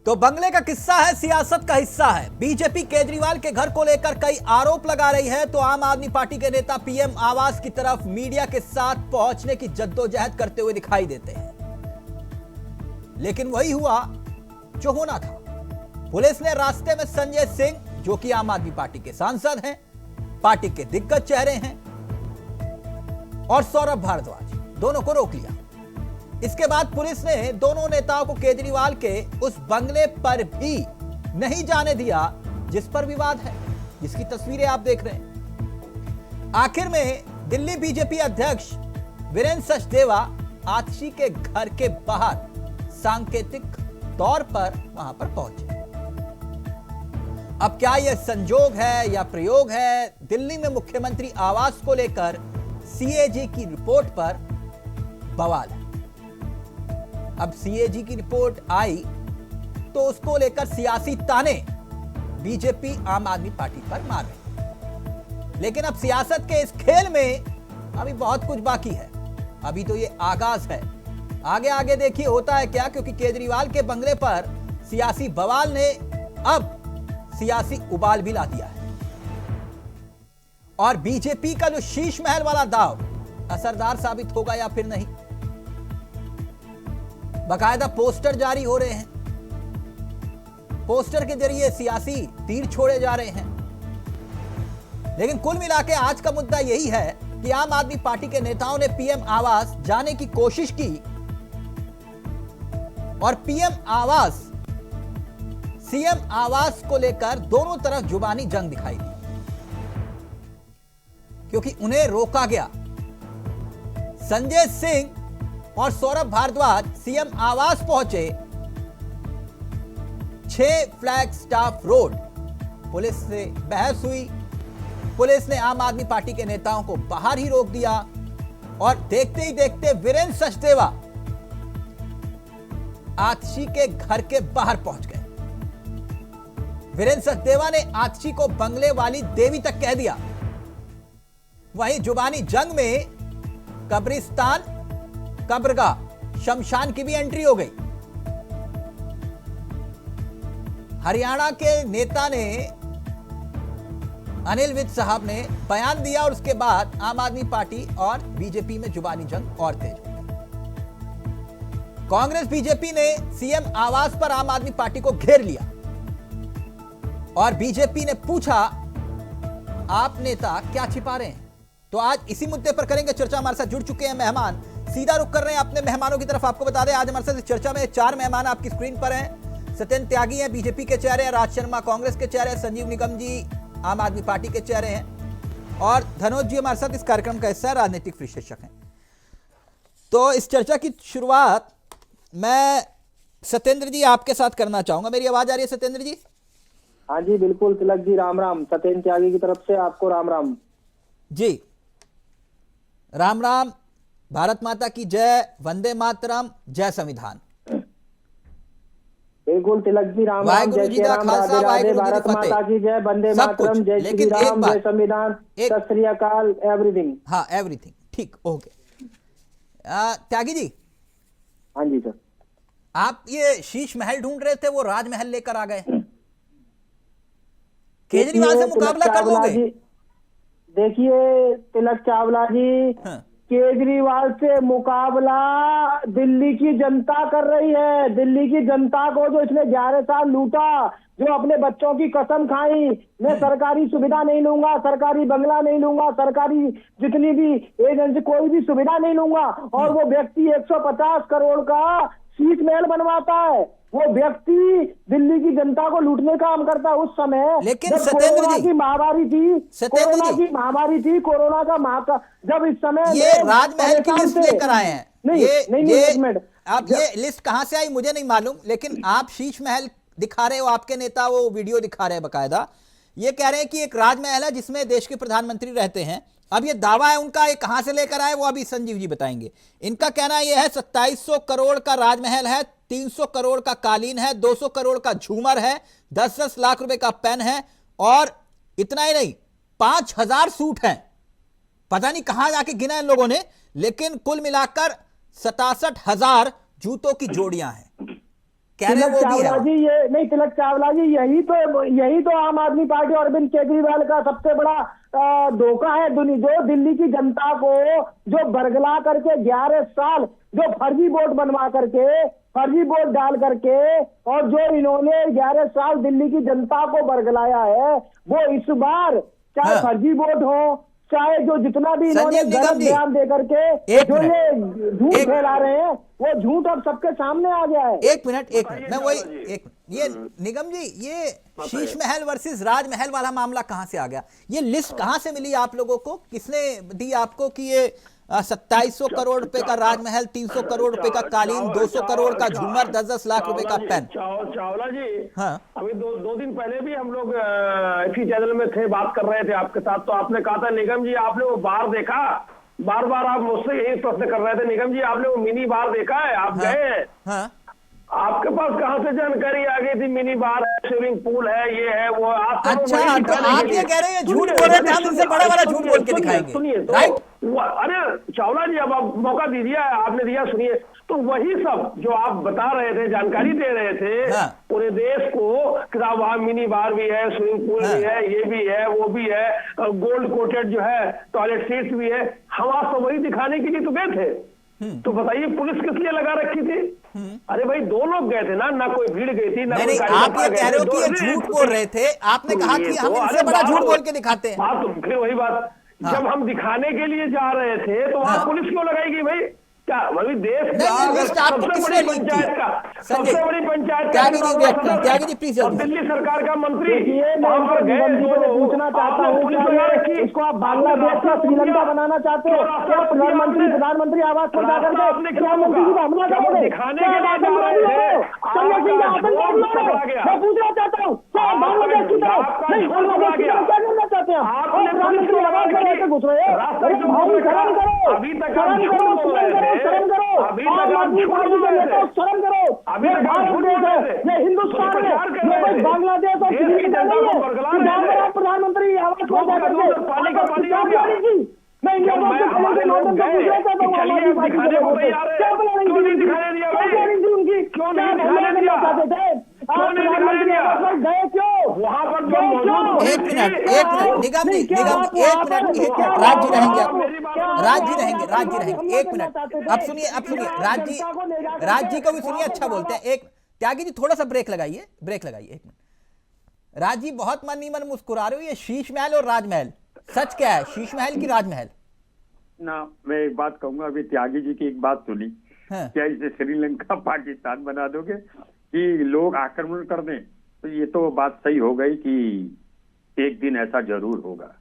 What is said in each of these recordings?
तो बंगले का किस्सा है, सियासत का हिस्सा है। बीजेपी केजरीवाल के घर को लेकर कई आरोप लगा रही है, तो आम आदमी पार्टी के नेता पीएम आवास की तरफ मीडिया के साथ पहुंचने की जद्दोजहद करते हुए दिखाई देते हैं। लेकिन वही हुआ जो होना था। पुलिस ने रास्ते में संजय सिंह, जो कि आम आदमी पार्टी के सांसद हैं, पार्टी के दिग्गज चेहरे हैं, और सौरभ भारद्वाज, दोनों को रोक लिया। इसके बाद पुलिस ने दोनों नेताओं को केजरीवाल के उस बंगले पर भी नहीं जाने दिया जिस पर विवाद है, जिसकी तस्वीरें आप देख रहे हैं। आखिर में दिल्ली बीजेपी अध्यक्ष वीरेंद्र सचदेवा आतिशी के घर के बाहर सांकेतिक तौर पर वहां पर पहुंचे। अब क्या यह संजोग है या प्रयोग है? दिल्ली में मुख्यमंत्री आवास को लेकर सीएजी की रिपोर्ट पर बवाल है। अब सीएजी की रिपोर्ट आई तो उसको लेकर सियासी ताने बीजेपी आम आदमी पार्टी पर मार रहे। लेकिन अब सियासत के इस खेल में अभी बहुत कुछ बाकी है। अभी तो ये आगाज है। आगे आगे देखिए होता है क्या, क्योंकि केजरीवाल के बंगले पर सियासी बवाल ने अब सियासी उबाल भी ला दिया है। और बीजेपी का जो शीश महल वाला दांव असरदार साबित होगा या फिर नहीं। बाकायदा पोस्टर जारी हो रहे हैं, पोस्टर के जरिए सियासी तीर छोड़े जा रहे हैं। लेकिन कुल मिला के आज का मुद्दा यही है कि आम आदमी पार्टी के नेताओं ने पीएम आवास जाने की कोशिश की और पीएम आवास सीएम आवास को लेकर दोनों तरफ जुबानी जंग दिखाई दी, क्योंकि उन्हें रोका गया। संजय सिंह और सौरभ भारद्वाज सीएम आवास पहुंचे 6 फ्लैग स्टाफ रोड। पुलिस से बहस हुई। पुलिस ने आम आदमी पार्टी के नेताओं को बाहर ही रोक दिया और देखते ही देखते वीरेंद्र सचदेवा आतिशी के घर के बाहर पहुंच गए। वीरेंद्र सचदेवा ने आतिशी को बंगले वाली देवी तक कह दिया। वहीं जुबानी जंग में कब्रिस्तान, कब्रगाह, शमशान की भी एंट्री हो गई। हरियाणा के नेता ने, अनिल विज साहब ने बयान दिया और उसके बाद आम आदमी पार्टी और बीजेपी में जुबानी जंग और तेज हो गई। कांग्रेस बीजेपी ने सीएम आवास पर आम आदमी पार्टी को घेर लिया और बीजेपी ने पूछा, आप नेता क्या छिपा रहे हैं? तो आज इसी मुद्दे पर करेंगे चर्चा। हमारे साथ जुड़ चुके हैं मेहमान। सीधा रुख कर रहे हैं अपने मेहमानों की तरफ। आपको बता दें आज हमारे साथ इस चर्चा में 4 मेहमान आपकी स्क्रीन पर हैं। सत्येंद्र त्यागी हैं, बीजेपी के चेहरे हैं। राज शर्मा कांग्रेस के चेहरे हैं। संजीव निगम जी आम आदमी पार्टी के चेहरे हैं। और धनोज जी हमारे साथ इस कार्यक्रम का हिस्सा, राजनीतिक विशेषज्ञ हैं। तो इस चर्चा की शुरुआत मैं सत्येंद्र जी आपके साथ करना चाहूंगा। मेरी आवाज आ रही है सत्येंद्र जी? हाँ जी बिल्कुल तिलक जी, राम राम। सत्येंद्र त्यागी की तरफ से आपको राम राम जी। राम राम। भारत माता की जय, वंदे मातरम, जय संविधान। बिल्कुल तिलक जी, राम राम, जय श्री राम, राधे राधे, भारत माता की जय, वंदे मातरम, जय श्री राम, जय संविधान, सत श्री अकाल, एवरीथिंग। हाँ एवरीथिंग, ठीक, ओके। त्यागी जी। हाँ जी सर। आप ये शीश महल ढूंढ रहे थे, वो राजमहल लेकर आ गए। केजरीवाल से मुकाबला कर लोगे? देखिए तिलक चावला जी, हाँ। केजरीवाल से मुकाबला दिल्ली की जनता कर रही है। दिल्ली की जनता को जो इसने 11 साल लूटा, जो अपने बच्चों की कसम खाई, मैं सरकारी सुविधा नहीं लूंगा, सरकारी बंगला नहीं लूंगा, सरकारी जितनी भी एजेंसी कोई भी सुविधा नहीं लूंगा, और वो व्यक्ति 150 करोड़ का शीश महल बनवाता है। वो व्यक्ति दिल्ली की जनता को लूटने का काम करता है। उस समय लेकिन जब कोरोना की महामारी थी, कोरोना का जब इस समय ये राजमहल की लिस्ट लेकर आए हैं। नहीं, एक मिनट, आप ये लिस्ट कहां से आई मुझे नहीं मालूम, लेकिन आप शीश महल दिखा रहे हो, आपके नेता वो वीडियो दिखा रहे हैं बकायदा। ये कह रहे हैं कि एक राजमहल है जिसमें देश के प्रधानमंत्री रहते हैं। अब ये दावा है उनका, ये कहां से लेकर आए वो अभी संजीव जी बताएंगे। इनका कहना यह है 2700 करोड़ का राजमहल है, 300 करोड़ का कालीन है, 200 करोड़ का झूमर है, 10-10 लाख रुपए का पेन है, और इतना ही नहीं 5000 सूट हैं। पता नहीं कहां जाके गिना इन लोगों ने, लेकिन कुल मिलाकर 67,000 जूतों की जोड़ियां हैं। कह रहे हैं तिलक वो भी चावला है। जी, ये नहीं, तिलक चावला जी, यही तो आम आदमी पार्टी और अरविंद केजरीवाल का सबसे बड़ा धोखा है। जो दिल्ली की जनता को जो बरगला करके 11 साल जो फर्जी वोट बनवा करके, फर्जी वोट डाल करके, और जो इन्होंने 11 साल दिल्ली की जनता को बरगलाया है, वो इस बार चाहे हाँ। फर्जी वोट हो, चाहे जो जितना भी इन्होंने संजीव निगम गलत जी, बयान दे करके एक जो मिनट, ये झूठ एक- फैला रहे हैं, वो झूठ अब सबके सामने आ गया है। एक मिनट मैं वही एक ये निगम जी, ये शीश महल वर्सेस राजमहल वाला मामला कहां से आ गया? ये लिस्ट कहां से मिली आप लोगों को? किसने दी आपको कि ये 2700 करोड़ रुपए का राजमहल, 300 करोड़ रुपए का कालीन, 200 करोड़ का झूमर, 10-10 लाख रुपए का पेन? चावला जी, हाँ। अभी दो दिन पहले भी हम लोग इसी चैनल में थे, बात कर रहे थे आपके साथ, तो आपने कहा था निगम जी आपने वो बार देखा, बार बार आप मुझसे यही प्रश्न कर रहे थे, निगम जी आपने वो मिनी बार देखा है? आप हाँ। गए हैं? हाँ। आपके पास कहां से जानकारी आ गई थी? मिनी बार है, स्विमिंग पूल है, ये है, वो आज तो अच्छा, वही तो दिखाने आप के लिए- ये कह रहे हैं झूठ सुनिए, बोल रहे थे, हम सुनिए, इनसे बड़ा वाला झूठ बोल के सुनिए, दिखाएंगे, सुनिए तो राइट? अरे चावला जी, अब आप मौका दीजिए, आपने दिया, सुनिए। तो वही सब जो आप बता रहे थे, जानकारी दे रहे थे हाँ। पूरे पूरे देश को कि साहब वहाँ मिनी बार भी है, स्विमिंग पूल हाँ। भी है, ये भी है, वो भी है, गोल्ड कोटेड जो है टॉयलेट सीट्स भी है, हम आज तो वही दिखाने के लिए तो गए थे। तो बताइए पुलिस किस लिए लगा रखी थी? अरे भाई दो लोग गए थे ना कोई भीड़ गई थी ना नहीं कोई नहीं, गाड़ी आप में ये गए कह थे, रहे हो कि ये अरे, झूठ बोल रहे थे, आपने कहा कि हम इनसे बड़ा झूठ बोल के दिखाते हैं। बात तो फिर वही बात, हाँ। जब हम दिखाने के लिए जा रहे थे तो वहां हाँ। पुलिस क्यों लगाएगी भाई? क्या वही देश नहीं, का ये लिस्ट आपको सबसे किसने बड़ी लीक की? पंचायत का, संजय, सबसे बड़ी पंचायत का त्यागी जी, इतना वेट बड़ा करें, सदस्य त्यागी जी, प्लीज और जल्दी। दिल्ली सरकार का मंत्री देखिए, मैं वहां पर गए निगम जी को तो पूछना चाहता हूँ, पुलिस क्या लगा ये रखी? इसको आप बांग्लादेश का श्रीलंका बनाना चाहते हो? क्या प्रधानमंत्री आवास पर जाकर के प्रधानमंत्री जी को हमला करोगे? दिखाने क्या के लिए आप जा आतंकवादी रहे हो? थे, संजय सिंह का आतंकवादी हो? पकड़ा गया। मैं पूछना चाहता हूँ, क्या आप बांग्लादेश की तरह नहीं, बांग्लादेश की तरह क्या करना चाहते हैं? और प्रधानमंत्री आवास पर ऐसे घुस रहे हैं? भाई शर्म करो, अभी तक शर्म करो, शर्म करो, अभी आम तक आदमी पार्टी के नेताओं, शर्म करो। अभी ये तक आप भारत झूठ देश बोल है, रहे थे। ये हिंदुस्तान है, प्रचार कर ये रहे कोई थे। बांग्लादेश और देश की श्रीलंका जनता नहीं को है बरगला कि रहे जहाँ पर थे। आप प्रधानमंत्री आवास पर दूध का जाकर दूध और पानी का पानी हो गया। मैं इंडिया जब को मैं हमारे लोग गए चाहता हूँ, चलिए आम आदमी अब पार्टी दिखाने के को लोगों तैयार को। है, क्या प्लानिंग क्यों थी नहीं उनकी? दिखाने दिया क्या भाई? प्लानिंग थी उनकी? क्यों क्या नहीं हमला दिखाने करना दिया? चाहते थे? क्यों आप नहीं दिखाने प्रधानमंत्री दिया? आवास पर गए क्यों? वहां पर जो गए मौजूद क्यों? हुई एक थी- मिनट, निगम जी, नहीं, क्या निगम, आप एक वहाँ मिनट, पर- एक क्या मिनट, आप राज जी वहाँ रहेंगे, पर- मेरी बात क्या आप सुनो। राज जी वहाँ रहेंगे, पर राज जी हमला रहेंगे, एक करना मिनट, चाहते थे? अब सुनिए, राज जी, जनता को ले जाकर राज जी को भी के सुनिए, अच्छा बोलते हैं। एक त्यागी जी, थोड़ा सा ब्रेक लगाइए, ब्रेक लगाइए, एक मिनट। राज जी, बहुत मन ही मन मुस्कुरा रहे हो, ये शीश महल और राजमहल, सच क्या है, शीश महल की राजमहल? ना, मैं एक बात कहूंगा, अभी त्यागी जी की एक बात सुनी, हाँ। क्या इसे श्रीलंका पाकिस्तान बना दोगे कि लोग आक्रमण कर दें? तो ये तो बात सही हो गई कि एक दिन ऐसा जरूर होगा।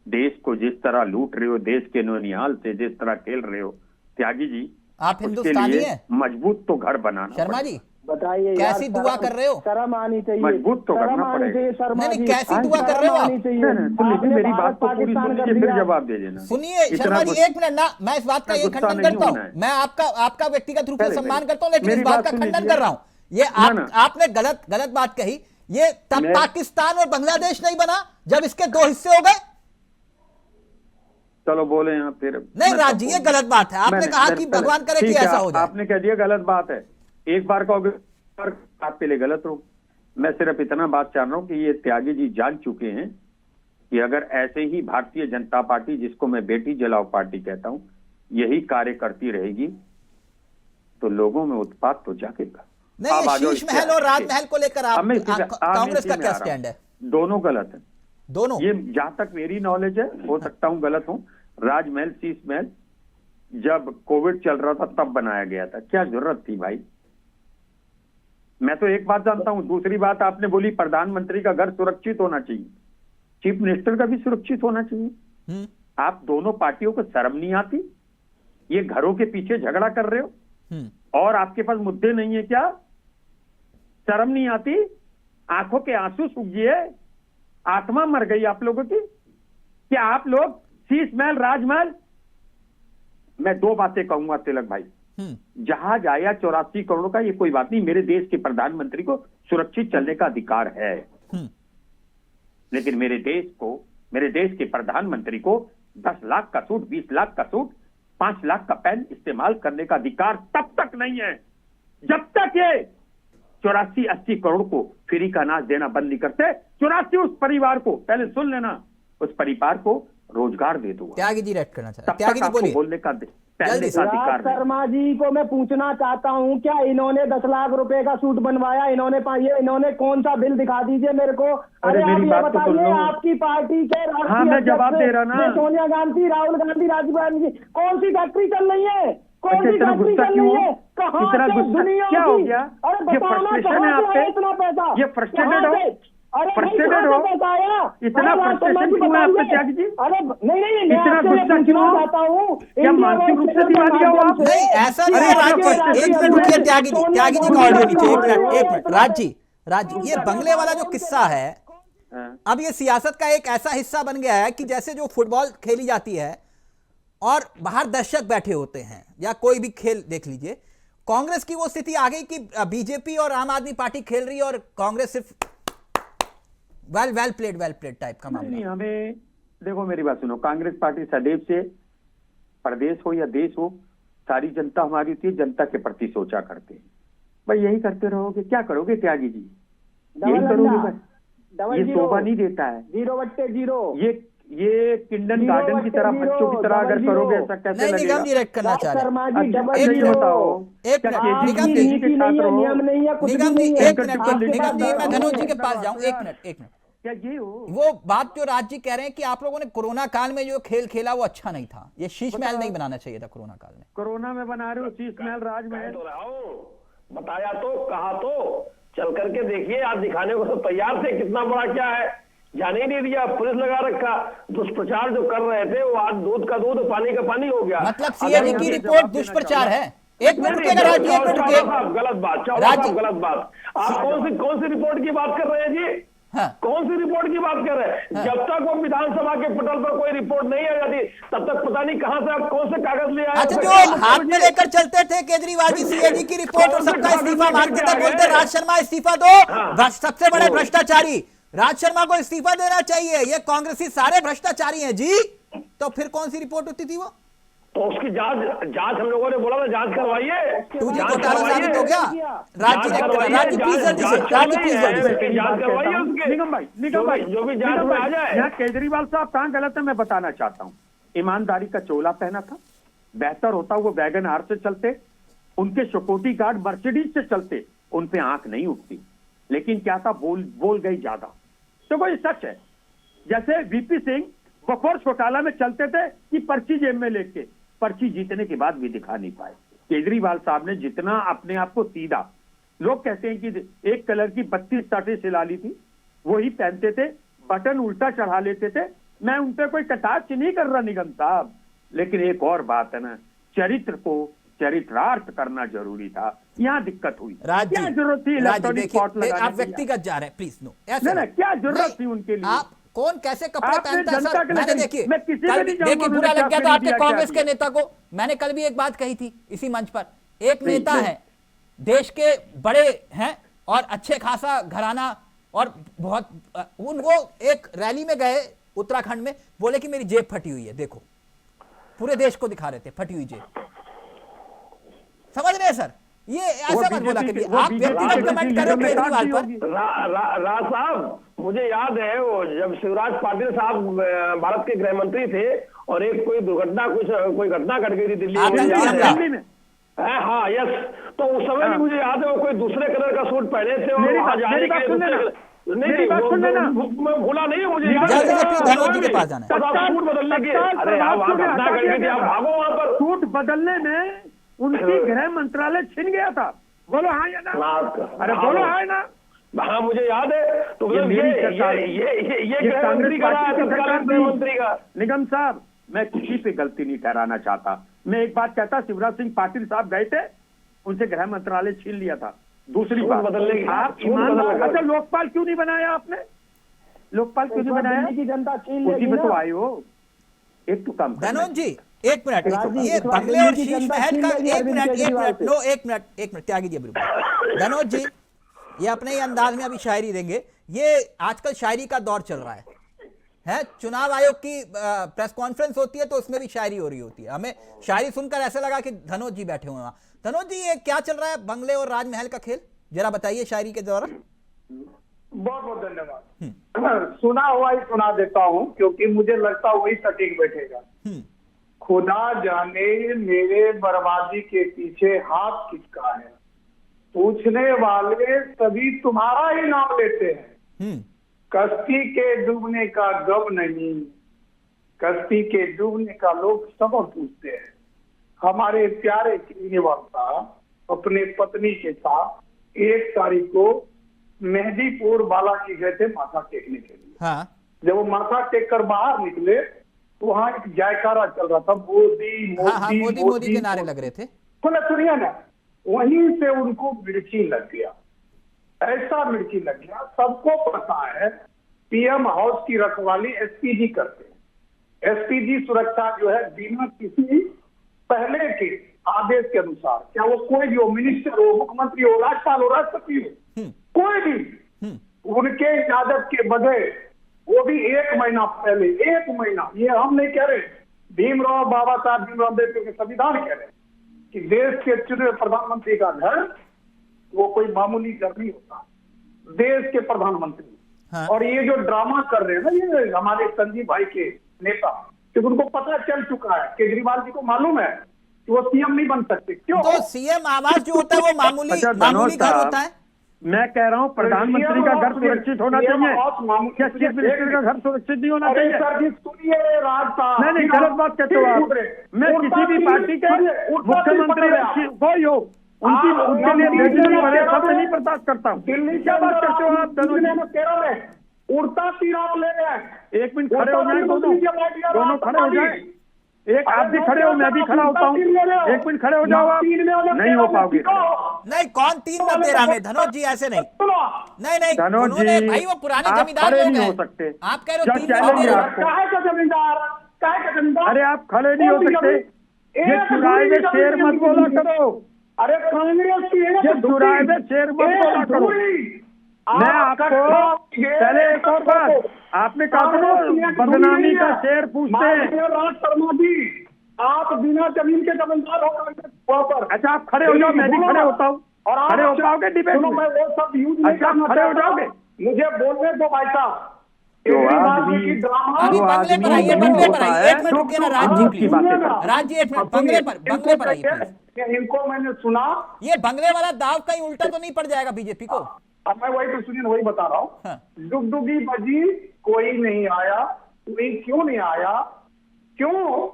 देश को जिस तरह लूट रहे हो, देश के नौनिहाल से जिस तरह खेल रहे हो, त्यागी जी, आप उसके हिंदुस्तानी लिए हैं मजबूत तो घर बनाना शर्मा पड़ेगा। जी? बताइए यार, कैसी दुआ कर रहे हो? शर्म आनी चाहिए, मजबूत तो शर्म करना आनी पड़ेगा। चाहिए शर्मा नहीं, जी। कैसी दुआ कर रहे हो आप? शर्म आनी चाहिए। तो लेकिन आपने मेरी भारत बात तो पूरी पाकिस्तान सुन कर लीजिए, फिर दिया। जवाब दे देना। सुनिए इतना शर्मा जी, गुस्सा- एक मिनट ना, मैं इस बात का ये गुस्सा खंडन नहीं करता होना हूँ, है। मैं आपका व्यक्तिगत रूप से पहले- सम्मान पहले- करता हूँ, लेकिन इस मेरी बात बात का सुन खंडन लीजिए। कर रहा हूँ। ये ना। आपने गलत बात कही। ये तब मैं- पाकिस्तान और बांग्लादेश नहीं बना जब इसके दो हिस्से हो गए? चलो बोले आप फिर। नहीं मैं राज तो जी, ये बोलूं। गलत बात है, आपने कहा कि पहले- भगवान करे कि ठीक है, ऐसा हो जाए। आपने कह दिया गलत बात है, एक बार कहोगे आपके लिए गलत हो। मैं सिर्फ इतना बात चाह रहा हूं कि ये त्यागी जी जान चुके हैं कि अगर ऐसे ही भारतीय जनता पार्टी, जिसको मैं बेटी जलाओ पार्टी कहता हूं, यही कार्य करती रहेगी तो लोगों में उत्पात तो जागेगा। नहीं, अब ये आ जाओ शीश इसके महल और आगे। राजमहल को लेकर अब मैं इसी पे- कांग्रेस का में क्या आ रहा हूं। स्टैंड है? दोनों गलत है, दोनों? ये जहां तक मेरी नॉलेज है, हो सकता हूं गलत हूं। राजमहल, शीश महल जब कोविड चल रहा था तब बनाया गया था, क्या जरूरत थी भाई? मैं तो एक बात जानता हूं। दूसरी बात आपने बोली प्रधानमंत्री का घर सुरक्षित होना चाहिए, चीफ मिनिस्टर का भी सुरक्षित होना चाहिए। आप दोनों पार्टियों को शर्म नहीं आती? ये घरों के पीछे झगड़ा कर रहे हो और आपके पास मुद्दे नहीं है क्या? शर्म नहीं आती? आंखों के आंसू सूख गए, आत्मा मर गई आप लोगों की। क्या आप लोग शीश महल, राजमहल, मैं दो बातें कहूंगा तिलक भाई। जहाज आया 84 करोड़ का, ये कोई बात नहीं, मेरे देश के प्रधानमंत्री को सुरक्षित चलने का अधिकार है, लेकिन मेरे देश के प्रधानमंत्री को 10 लाख का सूट, 20 लाख का सूट, 5 लाख का पेन इस्तेमाल करने का अधिकार तब तक नहीं है जब तक ये 84-80 करोड़ को फ्री का अनाज देना बंद नहीं करते, 84 उस परिवार को, पहले सुन लेना, उस परिवार को रोजगार दे दो। त्यागी जी रेट करना चाहते हैं। तब त्यागी तक जी आपको बोलिए। बोलने का पहले जल्दी से। का अधिकार राज नहीं। शर्मा जी को मैं पूछना चाहता हूँ, क्या इन्होंने 10 लाख रुपए का सूट बनवाया? इन्होंने कौन सा बिल दिखा दीजिए मेरे को। अरे अरे आप मेरी ये बात तो सुन बताइए, लो। आपकी पार्टी के हाँ, राष्ट्रीय मैं जवाब अध्यक्ष दे रहा ना। ये सोनिया गांधी, राहुल गांधी, राजीव गांधी, कौन सी फैक्ट्री चल रही है? कौन अच्छा, सी इतना फैक्ट्री गुस्सा चल क्यों रही हो? है? कहाँ इतना से गुस्सा दुनिया क्या हो की? गया? अरे ये बताना, फ्रस्ट्रेशन है कहाँ से आप पे? इतना पैसा? ये फ्रस्ट्रेटेड हो? अरे फ्रस्ट्रेटेड हो? इतना फ्रस्ट्रेशन क्यों है आप पे त्यागी जी? अरे नहीं, मैं इतना आपसे ये गुस्सा पूछना क्यों हो? चाहता हूँ, क्या इंडिया मानसिक रूप से वाइज दिवालिया हो आप? नहीं ऐसा नहीं अरे है इतना राज जी, frustration एक मिनट क्यों है? रुकिए त्यागी जी का ऑडियो नीचे, एक मिनट राज जी, ये हाँ। बंगले वाला जो किस्सा है, हाँ। अब ये सियासत का एक ऐसा हिस्सा बन गया है कि जैसे जो फुटबॉल खेली जाती है और बाहर दर्शक बैठे होते हैं या कोई भी खेल देख लीजिए, कांग्रेस की वो स्थिति आ गई कि बीजेपी और आम आदमी पार्टी खेल रही है और कांग्रेस सिर्फ वेल प्लेड टाइप का मामला। नहीं, हमें देखो, मेरी बात सुनो, कांग्रेस पार्टी सदैव से प्रदेश हो या देश हो, सारी जनता हमारी होती है, जनता के प्रति सोचा करते हैं। भाई यही करते रहोगे, क्या करोगे त्यागी जी? यही करोगे भाई? ये शोभा नहीं देता है। 0/0 ये किंडन गार्डन की तरह, बच्चों की तरह अगर करोगे, ऐसा कैसे नहीं लगेगा? निगम जी रेट करना चाह रहे हैं। शर्मा जी, अच्छा, एक ये मिनट बताओ, एक क्या मिनट केजरीवाल निगम जी जी, के छात्र हो? नियम नहीं है, कुछ भी निगम जी नहीं है। एक मिनट निगम जी, मैं धनोज जी के पास जाऊं, एक मिनट क्या ये हो? वो बात जो राज जी कह रहे हैं कि आप लोगों ने कोरोना काल में जो खेल खेला वो अच्छा नहीं था, ये शीश महल नहीं बनाना चाहिए था कोरोना काल में। कोरोना में बना रहे हो शीश महल, राजमहल। तो रहा हूं, बताया तो, कहा तो, चल करके देखिए, आप दिखाने को तो तैयार थे कितना बड़ा क्या है। जाने ही नहीं दिया, पुलिस लगा रखा। दुष्प्रचार जो कर रहे थे वो आज दूध का दूध पानी का पानी हो गया। मतलब सीएजी की रिपोर्ट दुष्प्रचार है। एक मिनट रुकिएगा राज जी, एक मिनट रुकिए। गलत बात, चौधरी साहब गलत बात। आप कौन सी रिपोर्ट की बात कर रहे हैं जी? हाँ। कौन सी रिपोर्ट की बात कर रहे हैं? हाँ। जब तक वो विधानसभा के पटल पर कोई रिपोर्ट नहीं आ जाती, तब तक पता नहीं कहां से आप कौन से कागज ले आए। अच्छा, जो हाथ में लेकर चलते थे केजरीवाल जी सीएजी की रिपोर्ट और सबका इस्तीफा मांगते थे, बोलते राज शर्मा इस्तीफा दो, सबसे बड़े भ्रष्टाचारी राज शर्मा को इस्तीफा देना चाहिए, ये कांग्रेसी सारे भ्रष्टाचारी हैं जी। तो फिर कौन सी रिपोर्ट होती थी वो? तो उसकी जांच हम लोगों ने बोला था, जांच करवाइए। टू जी घोटाला साबित हो गया। राज जी प्लीज जल्दी से, राज जी प्लीज जल्दी से। जांच करवाइए उसके। निगम भाई जो भी जांच में आ जाए। यहाँ केजरीवाल साहब कहाँ गलत है मैं बताना चाहता हूँ। ईमानदारी का चोला पहना था, बेहतर होता वो वैगन आर से चलते, उनके सिक्योरिटी गार्ड मर्सिडीज से चलते, उन पे आंख नहीं उठती। लेकिन क्या था, बोल गई ज्यादा। तो कोई सच है, जैसे वीपी सिंह बफोर घोटाला में चलते थे कि पर्ची जेब में लेके, पर्ची जीतने के बाद भी दिखा नहीं पाए। केजरीवाल साहब ने जितना अपने आप को सीधा, लोग कहते हैं कि एक कलर की 32 शर्टें सिला ली थी, वही पहनते थे, बटन उल्टा चढ़ा लेते थे। मैं उन पर कोई कटाक्ष नहीं कर रहा निगम साहब, लेकिन एक और बात है ना, चरित्र को चरित्रार्थ करना जरूरी था, यहाँ दिक्कत हुई। राज क्या जी, जरूरत थी इलेक्ट्रॉनिक स्पॉट लगाने आप की? व्यक्तिगत जा रहे हैं, प्लीज नो। नहीं, क्या जरूरत थी उनके लिए? आप कौन कैसे कपड़े आपने पहनता है जनता सर? के लिए मैंने नहीं, देखिए मैं किसी कल में नहीं जाऊंगा, देखिए उन्होंने बुरा लग गया क्या था आपके दिया, कांग्रेस क्या के नेता को। मैंने कल भी एक बात कही थी इसी मंच पर, एक नहीं, नेता नहीं। है, देश के बड़े हैं और अच्छे खासा घराना, और बहुत उनको एक रैली में गए उत्तराखंड में, बोले कि मेरी जेब फटी हुई है, देखो पूरे देश को दिखा रहे थे फटी हुई जेब। समझ रहे हैं सर? ये ऐसा मत बोला करिए, आप व्यक्तिगत कमेंट कर रहे हो केजरीवाल पर। राज साहब, मुझे याद है वो जब शिवराज पाटिल साहब भारत के गृह मंत्री थे और एक कोई दुर्घटना, कोई घटना घट गई थी दिल्ली में। हाँ यस, तो उस समय भी मुझे याद है वो कोई दूसरे कलर का सूट पहने थे और वहां जाने के लिए नहीं, भूला नहीं मुझे याद है। धनोज जी के पास जाना है, सूट बदलने के, अरे आप वहां घटना घट गई थी, आप भागो वहां पर। सूट बदलने में उनकी गृह मंत्रालय छिन गया था। बोलो हाँ या ना? अरे बोलो हाँ ना? हाँ मुझे याद है। तो मतलब ये कांग्रेस गृह मंत्री का। निगम साहब, मैं किसी पे गलती नहीं ठहराना चाहता। मैं एक बात कहता, शिवराज सिंह पाटिल साहब गए थे, उनसे गृह मंत्रालय छीन लिया था। दूसरी बात, आप ईमानदार, अच्छा लोकपाल क्यों नहीं बनाया आपने? लोकपाल क्यों नहीं बनाया? जनता छीन उसी में तो आए हो। एक तो काम धनोज जी एक मिनट, ये बंगले और शीश महल का एक मिनट त्यागी जी, धनोज जी ये अपने ही अंदाज में अभी शायरी देंगे। ये आजकल शायरी का दौर चल रहा है, चुनाव आयोग की प्रेस कॉन्फ्रेंस होती है तो उसमें भी शायरी हो रही होती है। हमें शायरी सुनकर ऐसा लगा कि धनोज जी बैठे हुए हैं। धनोज जी ये क्या चल रहा है, बंगले और राजमहल का खेल जरा बताइए शायरी के दौरान। बहुत बहुत धन्यवाद। सुना हुआ ही सुना देता हूँ क्योंकि मुझे लगता है वही सटीक बैठेगा। खुदा जाने मेरे बर्बादी के पीछे हाथ किसका है, पूछने वाले सभी तुम्हारा ही नाम लेते हैं। कश्ती के डूबने का गम नहीं, कश्ती के डूबने का लोग सबक पूछते हैं। हमारे प्यारे केजरीवाल साहब अपने पत्नी के साथ 1 तारीख को मेहदीपुर बालाजी गए थे माथा टेकने के लिए। हाँ। जब वो माथा टेक कर बाहर निकले तो वहाँ एक जयकारा चल रहा था, मोदी मोदी हाँ, मोदी मोदी के नारे लग रहे थे। सुनिए ना, वहीं से उनको मिर्ची लग गया, ऐसा मिर्ची लग गया। सबको पता है पीएम हाउस की रखवाली एसपीजी करते हैं। एसपीजी सुरक्षा जो है बिना किसी पहले के आदेश के अनुसार, क्या वो कोई भी हो, मिनिस्टर हो, मुख्यमंत्री हो, राज्यपाल हो, राष्ट्रपति हो, कोई भी उनके इजाजत के बगैर, वो भी 1 महीना पहले, 1 महीना, ये हम नहीं कह रहे, भीमराव बाबा साहब भीमराव अम्बेडकर के संविधान कह रहे हैं कि देश के चुने प्रधानमंत्री का घर वो कोई मामूली घर नहीं होता, देश के प्रधानमंत्री। हाँ। और ये जो ड्रामा कर रहे हैं ना ये हमारे संजीव भाई के नेता, क्योंकि उनको पता चल चुका है, केजरीवाल जी को मालूम है कि वो सीएम नहीं बन सकते। क्यों? तो सीएम आवास जो होता है वो मामूली घर होता है। मैं कह रहा हूँ प्रधानमंत्री का घर सुरक्षित होना चाहिए, क्या चीफ मिनिस्टर का घर सुरक्षित नहीं होना चाहिए? सुनिए राज साहब, नहीं, गलत बात कहते हो आप। मैं किसी भी पार्टी के मुख्यमंत्री कोई हो उनके लिए भेजने वाले शब्द नहीं बर्दाश्त करता हूँ। दिल्ली क्या बात करते हो आप? केरल में उड़ता तिरंगा ले रहे हैं। 1 मिनट खड़े हो जाए, दोनों खड़े हो जाए। एक आप भी खड़े हो, मैं भी खड़ा होता हूँ। 1 मिनट खड़े हो जाओ आप, नहीं हो पाओगे। नहीं, कौन 3 में 13 में? धनोज जी ऐसे नहीं, नहीं धनोज उन्होंने जी, भाई वो पुराने आप जमींदार खड़े लोग नहीं हैं। हो सकते। आप कह रहे हो 3 में चैलेंज है 13। आपको। काहे का जमींदार, काहे का जमींदार? अरे आप खड़े नहीं हो सकते, ये चुराए में शेर मत बोला करो। अरे कांग्रेस की ये चुराए में शेर मत बोला करो। मैं आपको पहले एक और बात, आपने कहा था बदनामी का शेर पूछते हैं। राज शर्मा जी, आप बिना जमीन के जमींदार हो। अच्छा आप खड़े हो जाओ, मैं भी खड़े होता हूँ। और खड़े हो पाओगे डिबेट में? मैं वो सब यूज नहीं अच्छा करना खड़े हो चाहता। जाओगे? मुझे बोलने दो भाई साहब। अभी बंगले पर आइए, बंगले पर आइए। 1 मिनट रुकिए ना राज जी, प्लीज। राज जी 1 मिनट, बंगले पर आइए प्लीज। इनको मैंने सुना, ये बंगले वाला दाव कहीं उल्टा तो नहीं पड़ जाएगा बीजेपी को? अब मैं वही तो सुनिए, वही बता रहा हूँ। हाँ। डुगडुगी बजी, कोई नहीं आया। कोई क्यों नहीं आया? क्यों?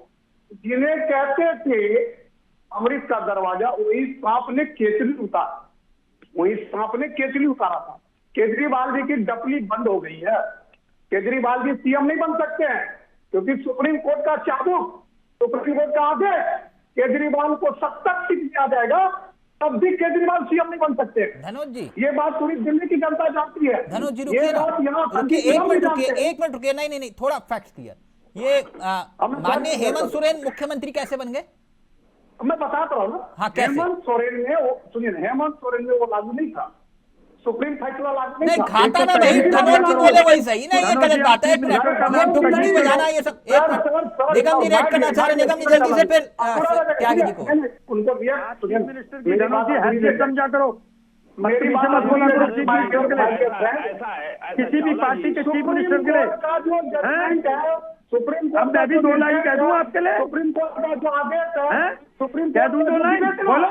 जिन्हें कहते थे अमृत का दरवाजा, वही सांप ने केचली उतारा, वही सांप ने केचली उतारा था। केजरीवाल जी की डपली बंद हो गई है। केजरीवाल जी सीएम नहीं बन सकते हैं क्योंकि सुप्रीम कोर्ट का चाबुक, सुप्रीम कोर्ट का आदेश, केजरीवाल को 70 सीट दिया जाएगा, तब भी केजरीवाल सीएम नहीं बन सकते। धनोज जी, ये बात पूरी दिल्ली की जनता जानती है। धनोज जी रुकिए ना, रुकिए 1 मिनट रुकिए, 1 मिनट रुकिए। नहीं, थोड़ा फैक्ट क्लियर। ये माननीय हेमंत सोरेन मुख्यमंत्री कैसे बन गए? मैं बताता हूँ ना। हाँ, कैसे? हेमंत सोरेन ने, सुनिए, हेमंत सोरेन में वो लागू नहीं था, सुप्रीम फैसला लागू नहीं था। खाता ना भाई, धनोज जी बोले वही सही ना, ये गलत बात है। 1 मिनट, ये डुगडुगी बजाना ये सब। 1 मिनट, निगम जी रिएक्ट करना चाह रहे, निगम जी जल्दी से, फिर त्यागी जी को। उनको चीफ मिनिस्टर की हैसियत समझा करो, मेरी बात मत बोला करो। चीफ मिनिस्टर के लिए, किसी भी पार्टी के चीफ मिनिस्टर के लिए सुप्रीम अब मैं भी 2 लाइन कह दूं आपके लिए? सुप्रीम कोर्ट का जो आदेश है, सुप्रीम कह दूं 2 लाइन? बोलो,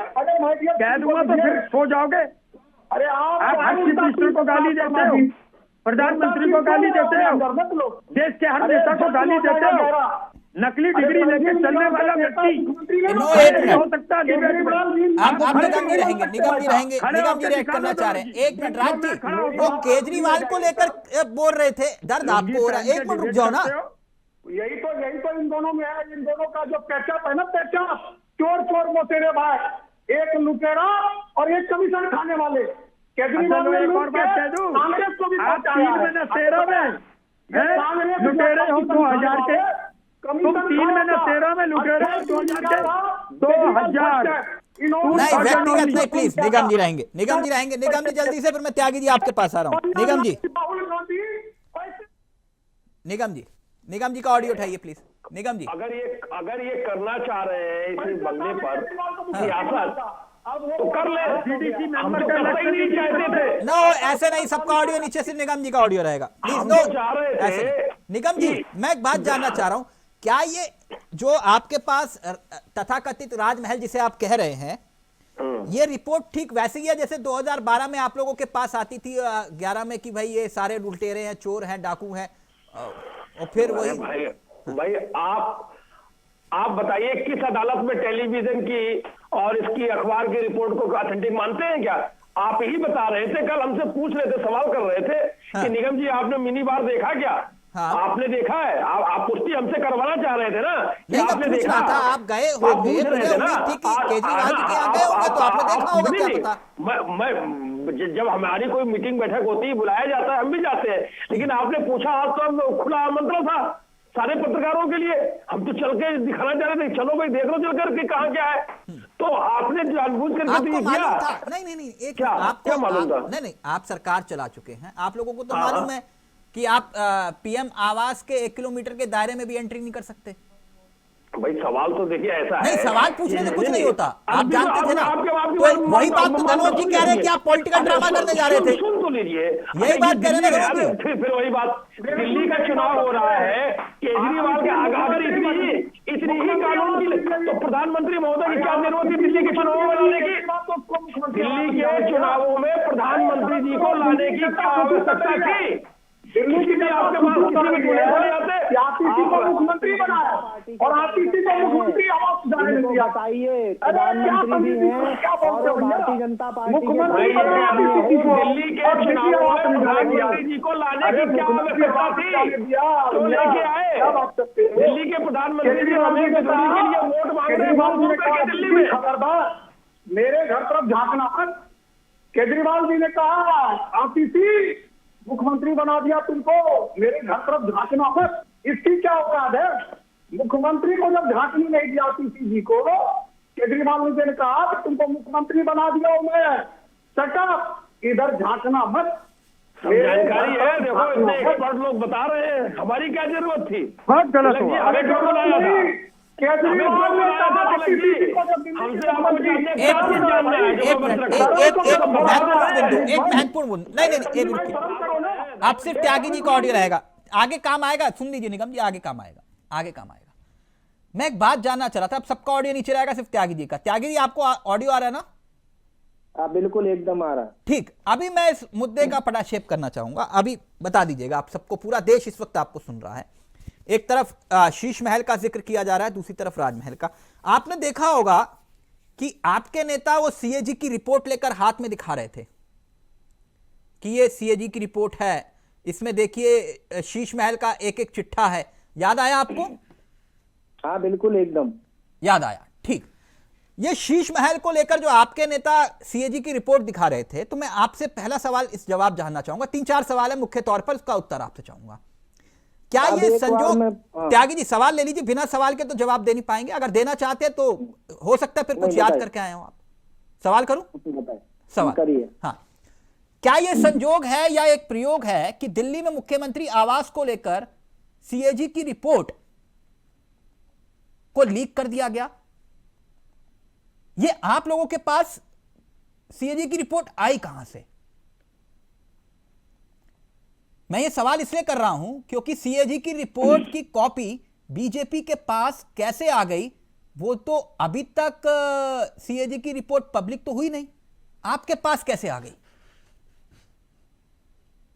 कह दूंगा तो फिर सो जाओगे। अरे आप हर चीफ मिनिस्टर को गाली देते हो, प्रधानमंत्री को गाली देते हो, देश के हर नेता को गाली देते हो। नकली डिग्री लेके चलने वाला व्यक्ति हो सकता है। आप निगम जी रहेंगे, निगम जी रिएक्ट करना चाह रहे हैं। 1 मिनट राज जी, वो केजरीवाल को लेकर बोल रहे थे, दर्द आपको हो रहा है। 1 मिनट रुक जाओ ना। यही तो इन दोनों में है, इन दोनों का जो पैचअप है ना, पैचअप, चोर मोतेरे भाई, एक लुटेरा और एक कमीशन खाने वाले। केजरीवाल ने एक और बात कह दूं, कांग्रेस को भी आप 3 महीने 13 में लुटेरे हो 2000 के, तुम 3 महीने 13 में लुटेरे हो 2000 के, 2000। नहीं व्यक्तिगत नहीं, प्लीज निगम जी रहेंगे, निगम जी जल्दी से, फिर मैं त्यागी जी आपके पास आ रहा हूँ। निगम जी का ऑडियो उठाइए प्लीज। निगम जी, अगर ये करना चाह रहे हैं इसी बंगले पर सियासत, तो कर ले। हम तो करना ही नहीं चाहते थे। नो, ऐसे नहीं, सबका ऑडियो नीचे से निगम जी का ऑडियो रहेगा प्लीज। हम नो, तो चाह रहे थे ऐसे नहीं। निगम जी, मैं एक बात जानना चाह रहा हूं, क्या ये जो आपके पास तथाकथित राजमहल जिसे आप कह रहे हैं, ये रिपोर्ट ठीक वैसी है जैसे 2012 में आप लोगों के पास आती थी 11 में कि भाई ये सारे लुटेरे हैं, चोर हैं, डाकू हैं, और फिर वही भाई आप बताइए किस अदालत में टेलीविजन की और इसकी अखबार की रिपोर्ट को ऑथेंटिक मानते हैं क्या? आप ही बता रहे थे, कल हमसे पूछ रहे थे, सवाल कर रहे थे कि निगम जी आपने मिनी बार देखा क्या? हाँ। आपने देखा है? आप पुष्टि हमसे करवाना चाह रहे थे ना कि नहीं, आपने मैं पूछ रहा था, आप गए होंगे, मुझे उम्मीद थी कि केजरीवाल जी के यहाँ गए होंगे तो आपने देखा होगा, क्या पता। मैं जब हमारी कोई मीटिंग बैठक होती है, बुलाया जाता है, हम भी जाते हैं, लेकिन आपने पूछा, आज तो हम खुला आमंत्रण था सारे पत्रकारों के लिए, हम तो चल के दिखाना चाह रहे थे, चलो भाई देख लो चल करके कहाँ क्या है, तो आपने जानबूझ करके आपको किया। मालूम था? नहीं, एक क्या? आपको क्या मालूम था? नहीं, आप सरकार चला चुके हैं, आप लोगों को तो मालूम है कि आप पीएम आवास के 1 किलोमीटर के दायरे में भी एंट्री नहीं कर सकते। भाई सवाल तो देखिए ऐसा नहीं, है, सवाल पूछने से कुछ नहीं होता, आप अब जानते थे ना। आपके तो वही बात तो धनोज जी कह रहे हैं कि आप पॉलिटिकल ड्रामा करने जा रहे थे। सुन तो लीजिए, यही बात कह रहे हैं ना। फिर वही बात, दिल्ली का चुनाव हो रहा है, केजरीवाल के अगर इतनी ही कानून की, तो प्रधानमंत्री महोदय की क्या जरूरत थी दिल्ली के चुनाव में लाने की? दिल्ली के चुनावों में प्रधानमंत्री जी को लाने की क्या आवश्यकता थी? दिल्ली की आपके पास किसी भी चुनाव में आते, आरटीसी को मुख्यमंत्री बनाया और आरटीसी को मुख्यमंत्री आवास जाने नहीं दिया। बताइए, प्रधानमंत्री भी हैं क्या बोलते और हो भारतीय जनता पार्टी के मुख्यमंत्री बनाया आरटीसी को दिल्ली के चुनावों में प्रधानमंत्री जी को लाने की क्या आवश्यकता थी? तो लेके आए दिल्ली के प्रधानमंत्री जी रमेश बिधूरी के लिए वोट मांग रहे हैं दिल्ली में। खबरदार, मेरे घर तरफ झांकना मत। केजरीवाल जी ने कहा आरटीसी मुख्यमंत्री बना दिया तुमको, मेरे घर तरफ झांकना मत। इसकी क्या औकात है? मुख्यमंत्री को जब झांकनी नहीं दिया आरटीसी जी को, केजरीवाल जी ने कहा कि तुमको मुख्यमंत्री बना दिया हूं मैं, शटअप, इधर झांकना मत। जानकारी है, देखो इतने एक्सपर्ट लोग बता रहे हैं, हमारी क्या जरूरत थी? बहुत गलत हुआ। हमें क्यों बुलाया था? केजरीवाल ने कहा आरटीसी जी को जब दिल्ली हमसे के आपको मुख्यमंत्री एक महत्वपूर्ण मुद्दा, नहीं, एक मिनट, आप सिर्फ त्यागी जी का ऑडियो रहेगा, आगे काम आएगा, सुन लीजिए निगम जी, आगे काम आएगा, आगे काम आएगा। मैं एक बात जानना चाह रहा था, अब सबका ऑडियो नीचे रहेगा, सिर्फ त्यागी जी का। त्यागी जी, आपको ऑडियो आ रहा है ना? बिल्कुल एकदम आ रहा है। ठीक, अभी मैं इस मुद्दे का पटाक्षेप करना चाहूंगा, अभी बता दीजिएगा आप सबको, पूरा देश इस वक्त आपको सुन रहा है। एक तरफ शीश महल का जिक्र किया जा रहा है, दूसरी तरफ राजमहल का। आपने देखा होगा कि आपके नेता वो सीएजी की रिपोर्ट लेकर हाथ में दिखा रहे थे कि ये सीएजी की रिपोर्ट है, इसमें देखिए शीश महल का एक एक चिट्ठा है। याद आया आपको? हाँ बिल्कुल एकदम याद आया। ठीक, ये शीश महल को लेकर जो आपके नेता सीएजी की रिपोर्ट दिखा रहे थे, तो मैं आपसे पहला सवाल इस जवाब जानना चाहूंगा। 3-4 सवाल है मुख्य तौर पर, उसका उत्तर आपसे चाहूंगा। क्या ये संजोग, त्यागी जी सवाल ले लीजिए, बिना सवाल के तो जवाब दे नहीं पाएंगे, अगर देना चाहते हैं तो हो सकता है फिर कुछ याद करके आए हो आप। सवाल करूं? सवाल करिए। हाँ, क्या ये संजोग है या एक प्रयोग है कि दिल्ली में मुख्यमंत्री आवास को लेकर सीएजी की रिपोर्ट को लीक कर दिया गया? ये आप लोगों के पास सीएजी की रिपोर्ट आई कहां से? मैं ये सवाल इसलिए कर रहा हूं क्योंकि सीएजी की रिपोर्ट की कॉपी बीजेपी के पास कैसे आ गई, वो तो अभी तक सीएजी की रिपोर्ट पब्लिक तो हुई नहीं, आपके पास कैसे आ गई?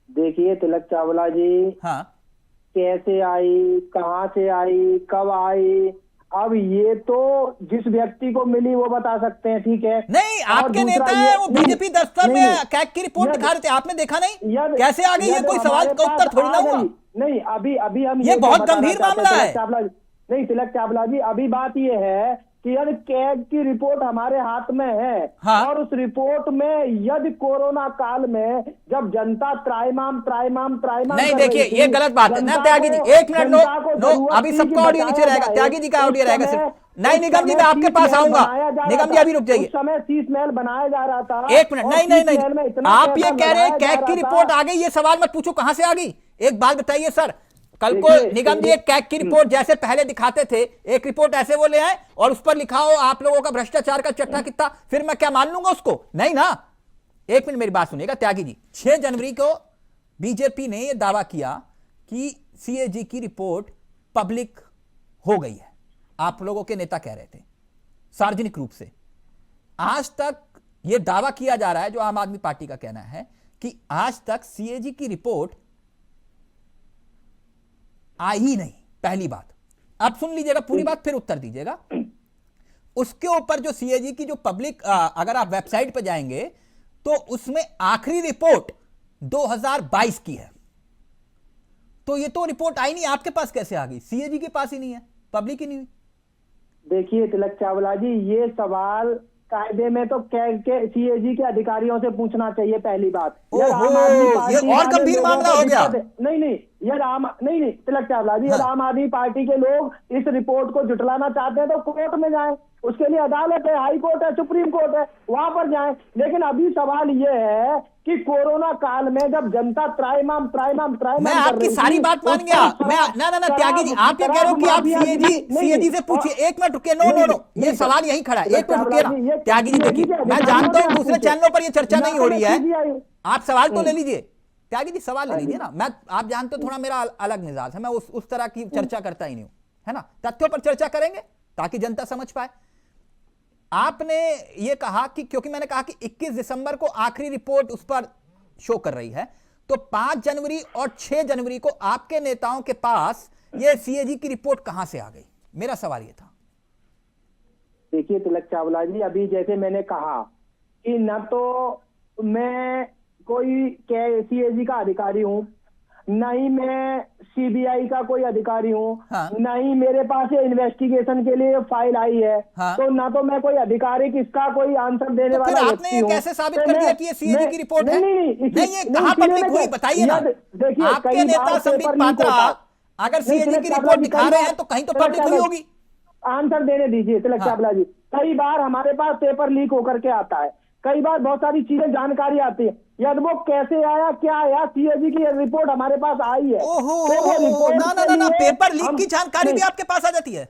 देखिए तिलक चावला जी, हाँ, कैसे आई, कहां से आई, कब आई, अब ये तो जिस व्यक्ति को मिली वो बता सकते हैं, ठीक है। नहीं, आपके नेता है वो बीजेपी दफ्तर में कैग की रिपोर्ट दिखा रहे थे, आपने देखा नहीं? कैसे आ गई? ये कोई सवाल का उत्तर थोड़ी ना हुआ। नहीं, अभी हम ये बहुत गंभीर मामला है। नहीं तिलक चावला जी, अभी बात ये है कि यदि कैग की रिपोर्ट हमारे हाथ में है, हाँ। और उस रिपोर्ट में यदि कोरोना काल में जब जनता त्राइमाम नहीं, देखिए ये गलत बात है ना त्यागी जी, एक मिनट, नो, अभी सबका ऑडियो नीचे रहेगा, त्यागी जी का ऑडियो रहेगा सिर्फ। नहीं निगम जी, मैं आपके पास आऊंगा, निगम जी अभी रुक जाइए, उस समय शीश महल बनाया जा रहा था। एक मिनट, नहीं, आप ये कह रहे हैं कैग की रिपोर्ट आ गई, ये सवाल मत पूछो कहां से आ गई। एक बात बताइए सर, कल को निगम जी एक कैग की रिपोर्ट जैसे पहले दिखाते थे, एक रिपोर्ट ऐसे वो ले आए और उस पर लिखा हो आप लोगों का भ्रष्टाचार का चट्टा कितना, फिर मैं क्या मान लूंगा उसको? नहीं ना। एक मिनट मेरी बात सुनिएगा त्यागी जी। 6 जनवरी को बीजेपी ने यह दावा किया कि सीएजी की रिपोर्ट पब्लिक हो गई है, आप लोगों के नेता कह रहे थे सार्वजनिक रूप से। आज तक यह दावा किया जा रहा है, जो आम आदमी पार्टी का कहना है, कि आज तक सीएजी की रिपोर्ट आई ही नहीं। पहली बात, अब सुन लीजिएगा पूरी बात, फिर उत्तर दीजिएगा। उसके ऊपर जो सीएजी की जो पब्लिक, अगर आप वेबसाइट पर जाएंगे तो उसमें आखिरी रिपोर्ट 2022 की है। तो ये तो रिपोर्ट आई नहीं, आपके पास कैसे आ गई? सीएजी के पास ही नहीं है, पब्लिक ही नहीं हुई। देखिए तिलक चावला जी, ये सवाल कायदे में तो के सीएजी के अधिकारियों से पूछना चाहिए। पहली बात, ओहो, ये और गंभीर मामला हो गया। नहीं नहीं तिलक चावला जी, आम आदमी पार्टी के लोग इस रिपोर्ट को जुटलाना चाहते हैं तो कोर्ट में जाएं, उसके लिए अदालत है, हाई कोर्ट है, सुप्रीम कोर्ट है, वहां पर जाएं। लेकिन अभी सवाल ये है कि कोरोना काल में जब जनता त्राइमाम मैं आपकी सारी बात मान गया। मैं ना त्यागी जी, आप ये कह रहे हो कि आप सीएजी से पूछिए। एक मिनट रुकिए, नो, ये सवाल यहीं खड़ा है, एक मिनट रुकिए ना त्यागी जी। देखिए मैं जानता हूं दूसरे चैनलों पर ये चर्चा नहीं हो रही है, आप सवाल तो ले लीजिए त्यागी जी, सवाल ले लीजिए ना। मैं, आप जानते हो थोड़ा मेरा अलग मिजाज है, मैं उस तरह की चर्चा करता ही नहीं हूं, है ना। तथ्यों पर चर्चा करेंगे ताकि जनता समझ पाए। आपने ये कहा कि, क्योंकि मैंने कहा कि 21 दिसंबर को आखिरी रिपोर्ट उस पर शो कर रही है, तो 5 जनवरी और 6 जनवरी को आपके नेताओं के पास ये सीएजी की रिपोर्ट कहां से आ गई? मेरा सवाल ये था। देखिए तिलक चावला जी, अभी जैसे मैंने कहा कि न तो मैं कोई सीएजी का अधिकारी हूं, न ही मैं सीबीआई का कोई अधिकारी हूँ, हाँ। न ही मेरे पास ये इन्वेस्टिगेशन के लिए फाइल आई है, हाँ। तो ना तो मैं कोई आधिकारिक इसका कोई आंसर देने तो वाला फिर व्यक्ति आपने हूँ। कैसे साबित कर दिया कि ये सीएजी की रिपोर्ट है? नहीं, ये कहां पब्लिक हुई बताइए ना। देखिए आपके नेता संबित पात्रा अगर सीएजी की रिपोर्ट दिखा रहे हैं तो कहीं तो पब्लिक हुई होगी। आंसर देने दीजिए तिलक चावला जी। कई बार हमारे पास पेपर लीक होकर के आता है, कई बार बहुत सारी चीजें जानकारी आती है, यदि वो कैसे आया, क्या आया, सीएजी की रिपोर्ट हमारे पास आई है। ओहो, ना, पेपर लीक की जानकारी भी आपके पास आ जाती है?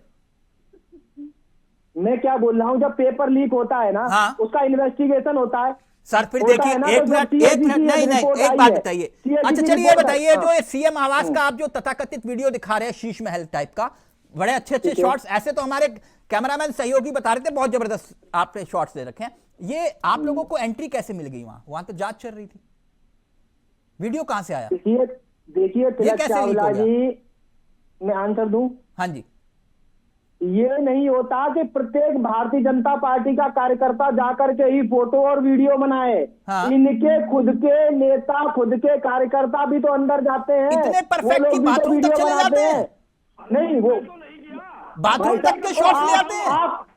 मैं क्या बोल रहा हूँ, जब पेपर लीक होता है ना, हाँ। उसका इन्वेस्टिगेशन होता है। सर फिर देखिए, एक मिनट नहीं, एक बात बताइए। अच्छा चलिए ये बताइए, जो सीएम आवास का आप जो तथाकथित वीडियो दिखा रहे हैं, शीश महल टाइप का, बड़े अच्छे शॉट्स, ऐसे तो हमारे कैमरामैन सहयोगी बता रहे थे बहुत जबरदस्त आपने शॉट्स दे रखे हैं। ये आप लोगों को एंट्री कैसे मिल गई? वहां तो जांच चल रही थी, वीडियो कहां से आया? देखिए तिलक चावला जी, मैं आंसर दूं? हाँ जी। ये नहीं होता कि प्रत्येक भारतीय जनता पार्टी का कार्यकर्ता जाकर के ही फोटो और वीडियो बनाए। हाँ। इनके खुद के नेता, खुद के कार्यकर्ता भी तो अंदर जाते हैं। इतने परफेक्ट कि बाथरूम तक चले जाते हैं। नहीं, वो बाथरूम तक के शॉट्स ले आते हैं।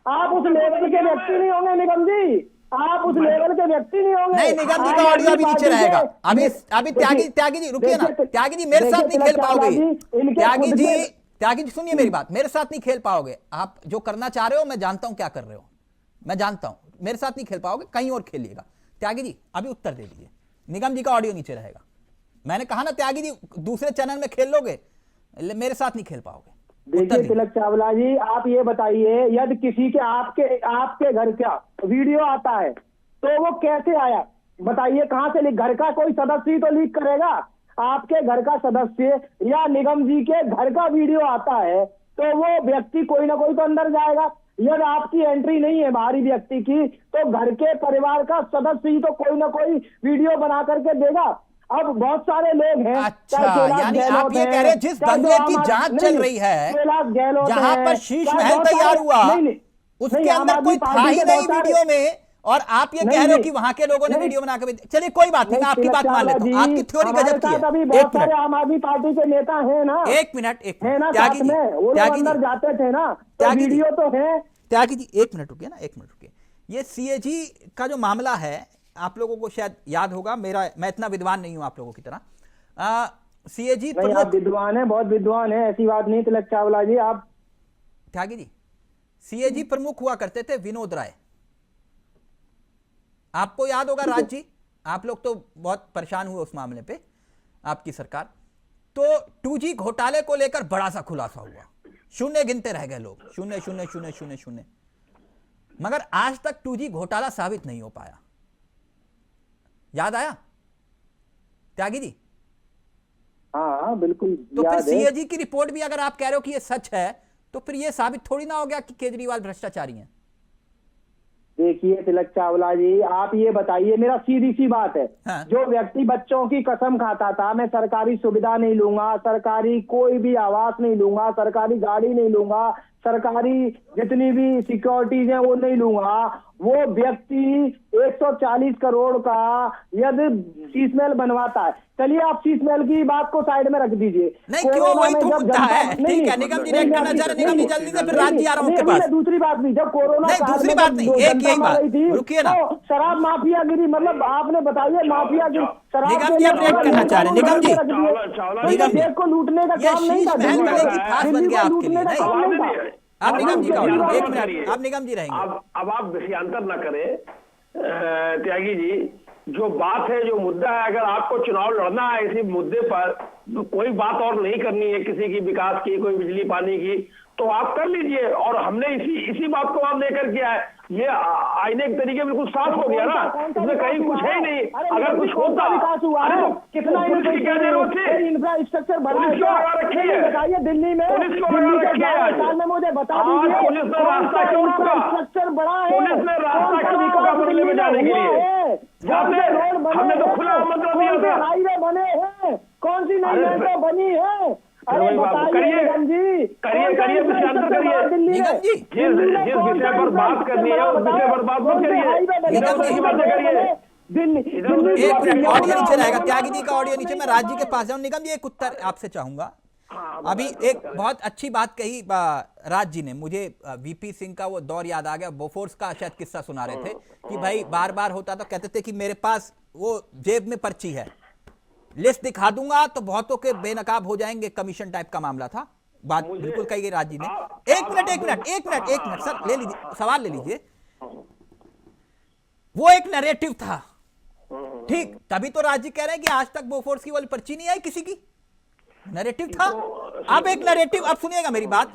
आप उस लेवल के व्यक्ति नहीं होंगे निगम जी, आप उस लेवल के व्यक्ति नहीं होंगे। नहीं, निगम जी का ऑडियो अभी नीचे रहेगा। अभी त्यागी जी रुकिए ना, त्यागी जी मेरे साथ नहीं खेल पाओगे। त्यागी जी सुनिए मेरी बात, मेरे साथ नहीं खेल पाओगे। आप जो करना चाह रहे हो मैं जानता हूं क्या कर रहे हो, मैं जानता हूं, मेरे साथ नहीं खेल पाओगे, कहीं और खेलिएगा। त्यागी जी अभी उत्तर दे दीजिए, निगम जी का ऑडियो नीचे रहेगा। मैंने कहा ना त्यागी जी, दूसरे चैनल में खेल लोगे, मेरे साथ नहीं खेल पाओगे। देखिए तिलक चावला जी, आप ये बताइए, यदि किसी के आपके घर का वीडियो आता है तो वो कैसे आया? बताइए कहां से लीक? घर का कोई सदस्य ही तो लीक करेगा। आपके घर का सदस्य या निगम जी के घर का वीडियो आता है तो वो व्यक्ति कोई ना कोई तो अंदर जाएगा। यदि आपकी एंट्री नहीं है बाहरी व्यक्ति की, तो घर के परिवार का सदस्य ही तो कोई ना कोई वीडियो बना करके देगा। अब बहुत सारे लोग हैं। अच्छा, यानी आप ये कह रहे हैं जिस बंगले की जांच चल रही है, जहां पर शीश महल तैयार हुआ, उसके अंदर कोई था ही नहीं वीडियो में, और आप ये कह रहे हो कि वहां के लोगों ने वीडियो बनाकर। चलिए कोई बात नहीं, मैं आपकी बात मान लेता हूं, आपकी थ्योरी गजब की है। बहुत सारे आम आदमी पार्टी के नेता हैं ना, एक मिनट त्यागी जी, वो लोग अंदर जाते थे ना, तो वीडियो तो है। त्यागी जी एक मिनट रुकिए ना, एक मिनट रुकिए। ये सीएजी का जो मामला है, आप लोगों को शायद याद होगा, मैं इतना विद्वान नहीं हूं आप लोगों की तरह। सीएजी आप विद्वान है, बहुत विद्वान है, ऐसी बात नहीं तिलक चावला जी। आप त्यागी जी, सीएजी प्रमुख हुआ करते थे विनोद राय, आपको याद होगा। राज जी, आप लोग तो बहुत परेशान हुए उस मामले पे, आपकी सरकार। तो 2G घोटाले को लेकर बड़ा सा खुलासा हुआ, शून्य गिनते रह गए लोग, शून्य शून्य शून्य शून्य शून्य, मगर आज तक 2G घोटाला साबित नहीं हो पाया। याद आया त्यागी जी? हाँ बिल्कुल। तो फिर सीएजी की रिपोर्ट भी अगर आप कह रहे हो कि ये सच है, तो फिर ये साबित थोड़ी ना हो गया कि केजरीवाल भ्रष्टाचारी हैं। देखिए तिलक चावला जी, आप ये बताइए, मेरा सीधी सी बात है, हाँ। जो व्यक्ति बच्चों की कसम खाता था मैं सरकारी सुविधा नहीं लूंगा, सरकारी कोई भी आवास नहीं लूंगा, सरकारी गाड़ी नहीं लूंगा, सरकारी जितनी भी सिक्योरिटीज हैं वो नहीं लूंगा, वो व्यक्ति 140 करोड़ का यदि शीश महल बनवाता है। चलिए आप शीश महल की बात को साइड में रख दीजिए। नहीं क्यों, वही तो मुद्दा है। ठीक है निगम जी रिएक्ट करना चाह रहे, निगम जी जल्दी से, फिर राज जी आ रहा हूं आपके पास। दूसरी बात भी, जब कोरोना नहीं दूसरी बात नहीं, एक यही बात, रुकिए ना। तो शराब माफियागिरी, मतलब आपने बताइए माफियागिरी, शराब निगम जी आप रिएक्ट करना चाह रहे, निगम जी, निगम देश को लूटने का ये काम नहीं शीश था, महल वाले की खास बन गया आपके लिए, लूटने का काम नहीं नहीं? था। आप निगम जी का ऑडियो, एक अब मिनट, आप निगम जी रहेंगे। अब आप विषयांतर न करें त्यागी जी। जो बात है, जो मुद्दा है, अगर आपको चुनाव लड़ना है इसी मुद्दे पर, तो कोई बात और नहीं करनी है किसी की विकास की, कोई बिजली पानी की, तो आप कर लीजिए। और हमने इसी बात को आप लेकर किया है। ये आईने के तरीके बिल्कुल साफ हो गया ना, इसमें कहीं कुछ है ही नहीं। अगर कुछ होता, विकास हुआ है, कितना इंफ्रास्ट्रक्चर बढ़ा है बताइए दिल्ली में, साल में मुझे बता दीजिए पुलिस ने रास्ता क्यों रोका? इंफ्रास्ट्रक्चर बढ़ा है, पुलिस ने रास्ता क्यों रोका बदले में जाने के लिए? जाते रोड बने, हमने तो खुला आमंत्रण दिया था, हाईवे बने हैं, कौन सी नई मेट्रो बनी है? अरे करिए विषयांतर करिए निगम जी, जिस विषय पर बात करनी है उस विषय पर बात मत करिए, निगम जी बातें करिए। एक मिनट, ऑडियो नीचे रहेगा, त्यागी जी का ऑडियो नीचे, मैं राज जी के पास जाऊं। निगम जी एक उत्तर आपसे चाहूंगा। अभी एक बहुत अच्छी बात कही राज जी ने, मुझे वीपी सिंह का वो दौर याद आ गया, बोफोर्स का शायद किस्सा सुना रहे थे कि भाई बार बार होता तो कहते थे कि मेरे पास वो जेब में पर्ची है, लिस्ट दिखा दूंगा तो बहुतों के बेनकाब हो जाएंगे, कमीशन टाइप का मामला था। बात बिल्कुल कही गई राज जी ने। एक मिनट सर, ले लीजिए सवाल, ले लीजिए। वो एक नैरेटिव था, ठीक, तभी तो राज जी कह रहे हैं कि आज तक बोफोर्स की वाली पर्ची नहीं आई किसी की, नैरेटिव था। अब एक नैरेटिव, अब सुनिएगा मेरी बात,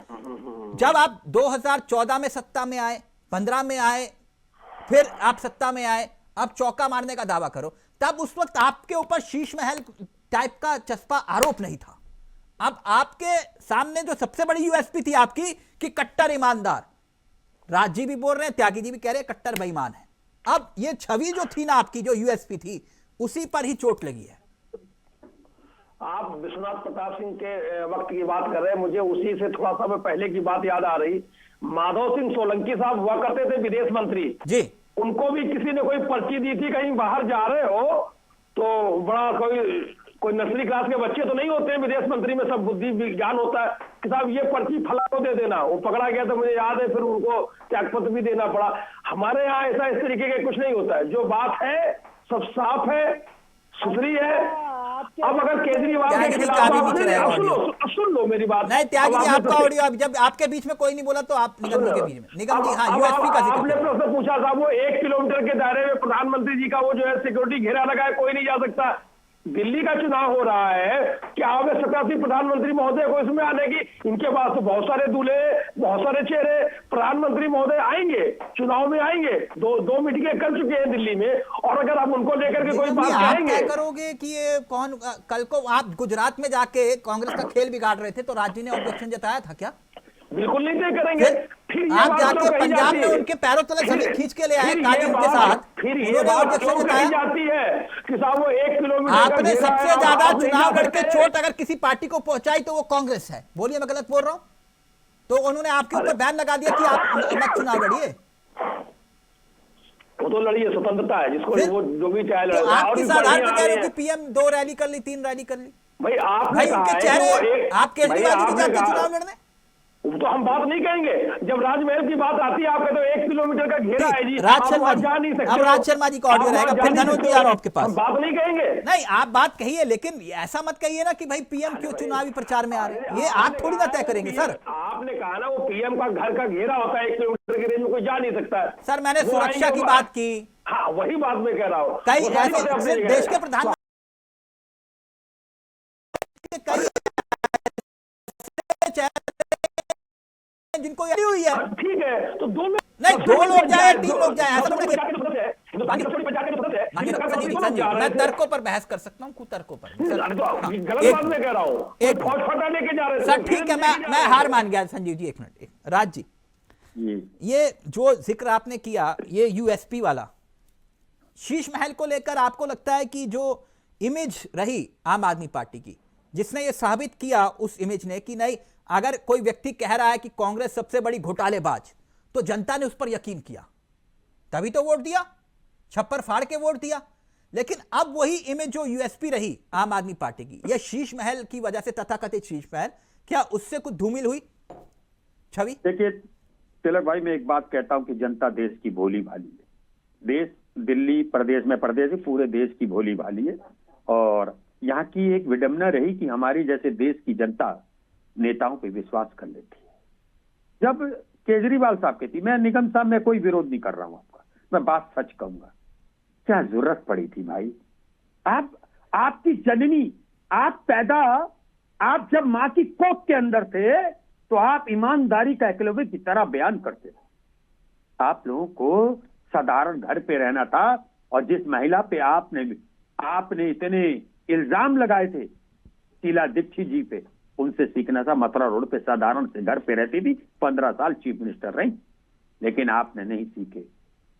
जब आप 2014 में सत्ता में आए, 15 में आए, फिर आप सत्ता में आए, अब चौका मारने का दावा करो, तब उस वक्त आपके ऊपर शीश महल टाइप का चस्पा आरोप नहीं था। अब आपके सामने जो सबसे बड़ी यूएसपी थी आपकी कि कट्टर ईमानदार, राज जी भी बोल रहे हैं, त्यागी जी भी कह रहे हैं कट्टर बेईमान है। अब ये छवि जो थी ना आपकी, जो यूएसपी थी, उसी पर ही चोट लगी है। आप विश्वनाथ प्रताप सिंह के वक्त की बात कर रहे हैं, मुझे उसी से थोड़ा सा पहले की बात याद आ रही। माधव सिंह सोलंकी साहब हुआ करते थे विदेश मंत्री जी, उनको भी किसी ने कोई पर्ची दी थी, कहीं बाहर जा रहे हो तो बड़ा कोई नर्सरी क्लास के बच्चे तो नहीं होते हैं विदेश मंत्री में, सब बुद्धि विज्ञान होता है कि साहब ये पर्ची फला को दे देना। वो पकड़ा गया तो मुझे याद है, फिर उनको त्यागपत्र भी देना पड़ा। हमारे यहाँ ऐसा इस तरीके का कुछ नहीं होता है, जो बात है सब साफ है, सुथरी है। अब अगर केजरीवाल के खिलाफ सुन लो मेरी बात। नहीं त्यागी जी आपका ऑडियो, जब आपके बीच में कोई नहीं बोला तो आप निगम जी के बीच में, निगम जी हाँ यूएसपी का जिक्र आपने प्रश्न पूछा था, वो 1 किलोमीटर के दायरे में प्रधानमंत्री जी का वो जो है सिक्योरिटी घेरा लगा है, कोई नहीं जा सकता। दिल्ली का चुनाव हो रहा है, क्या आवश्यकता थी प्रधानमंत्री महोदय को इसमें आने की? इनके पास तो बहुत सारे दूल्हे, बहुत सारे चेहरे, प्रधानमंत्री महोदय आएंगे, चुनाव में आएंगे, दो मीटिंगें कर चुके हैं दिल्ली में, और अगर आप उनको लेकर के कोई बात कहेंगे, क्या करोगे कि ये कौन, कल को आप गुजरात में जाके कांग्रेस का खेल बिगाड़ रहे थे तो राज जी ने ऑब्जेक्शन जताया था क्या? बिल्कुल नहीं तय करेंगे। फिर आप जाके पंजाब में उनके पैरों तले जमीन खींच के ले आए काजल के साथ, फिर ये उन्होंने बात ऑब्जेक्शन क्यों जताया? कही जाती है कि साहब वो 1 किलोमीटर आपने सबसे ज्यादा चुनाव लड़ के चोट अगर किसी पार्टी को पहुंचाई तो वो कांग्रेस है। बोलिए मैं गलत बोल रहा हूं? तो उन्होंने आपके ऊपर बैन लगा दिया कि आप मत चुनाव लड़िए। वो तो लड़िए, स्वतंत्रता है जिसको वो जो भी चाहे तो लड़े। आप किस आधार पर कह रहे हो कि पीएम 2 रैली कर ली, 3 रैली कर ली? भाई आपने भाई कहा उनके है चेहरे, आप केजरीवाल जी के जाते कहा- चुनाव लड़ने? तो हम बात नहीं कहेंगे। जब राजमहल की बात आती है, आप कहते हो 1 किलोमीटर का घेरा है जी, राज आप शर्मा वहाँ जी, जा नहीं सकते अब हो। राज शर्मा जी का ऑडियो आप वहाँ रहेगा, जा फिर नहीं धनोज जी सकते आ रहा हूं हो। आपके पास। हम बात नहीं कहेंगे। नहीं आप बात कहिए, लेकिन ऐसा मत कहिए ना कि भाई पीएम क्यों चुनावी प्रचार में आ रहे हैं, ये आप थोड़ी ना तय करेंगे सर। आपने कहा ना वो पीएम का घर का घेरा होता है, 1 किलोमीटर के रेंज में कोई जा नहीं सकता है। सर मैंने वो सुरक्षा आएंगे की वो- बात की, हाँ वही बात मैं कह रहा हूँ। कई वो सारी ऐसे बातें अपनी जगह देश है। के प्रधानमंत्री के कई जिनको यही हुई है। ठीक है, तो दो लोग नहीं, 2 लोग जाए 3 लोग जाए, ऐसा थोड़ी मैं तर्कों पर बहस कर सकता हूँ, कुतर्कों पर। गलत बात मैं कह रहा हूँ, एक फौज फटाने के जा रहे थे सर, ठीक है, मैं हार मान गया। संजीव जी, 1 मिनट। राज जी, ये जो जिक्र आपने किया, ये यूएसपी वाला शीश महल को लेकर, आपको लगता है कि जो इमेज रही आम आदमी पार्टी की, जिसने ये साबित किया उस इमेज ने कि नहीं, अगर कोई व्यक्ति कह रहा है कि कांग्रेस सबसे बड़ी घोटालेबाज, तो जनता ने उस पर यकीन किया, तभी तो वोट दिया, छप्पर फाड़ के वोट दिया। लेकिन अब वही इमेज जो यूएसपी रही आम आदमी पार्टी की, यह शीश महल की वजह से, तथाकथित शीश महल, क्या उससे कुछ धूमिल हुई छवि? देखिए तिलक भाई, मैं एक बात कहता हूं कि जनता देश की भोली भाली है। देश, दिल्ली प्रदेश में, प्रदेश पूरे देश की भोली भाली है। और यहाँ की एक विडंबना रही कि हमारी जैसे देश की जनता नेताओं पे विश्वास कर लेती है। जब केजरीवाल साहब की थी, मैं निगम साहब में कोई विरोध नहीं कर रहा हूं आपका, मैं बात सच कहूंगा, क्या जरूरत पड़ी थी भाई? आपकी जननी, आप जब मां की कोख के अंदर थे तो आप ईमानदारी का एकलव्य की तरह बयान करते थे। आप लोगों को साधारण घर पे रहना था, और जिस महिला पे आपने इतने इल्जाम लगाए थे, शीला दीक्षित जी पे, उनसे सीखना था। मथुरा रोड पे साधारण से घर पे रहती थी, 15 साल चीफ मिनिस्टर रही, लेकिन आपने नहीं सीखे।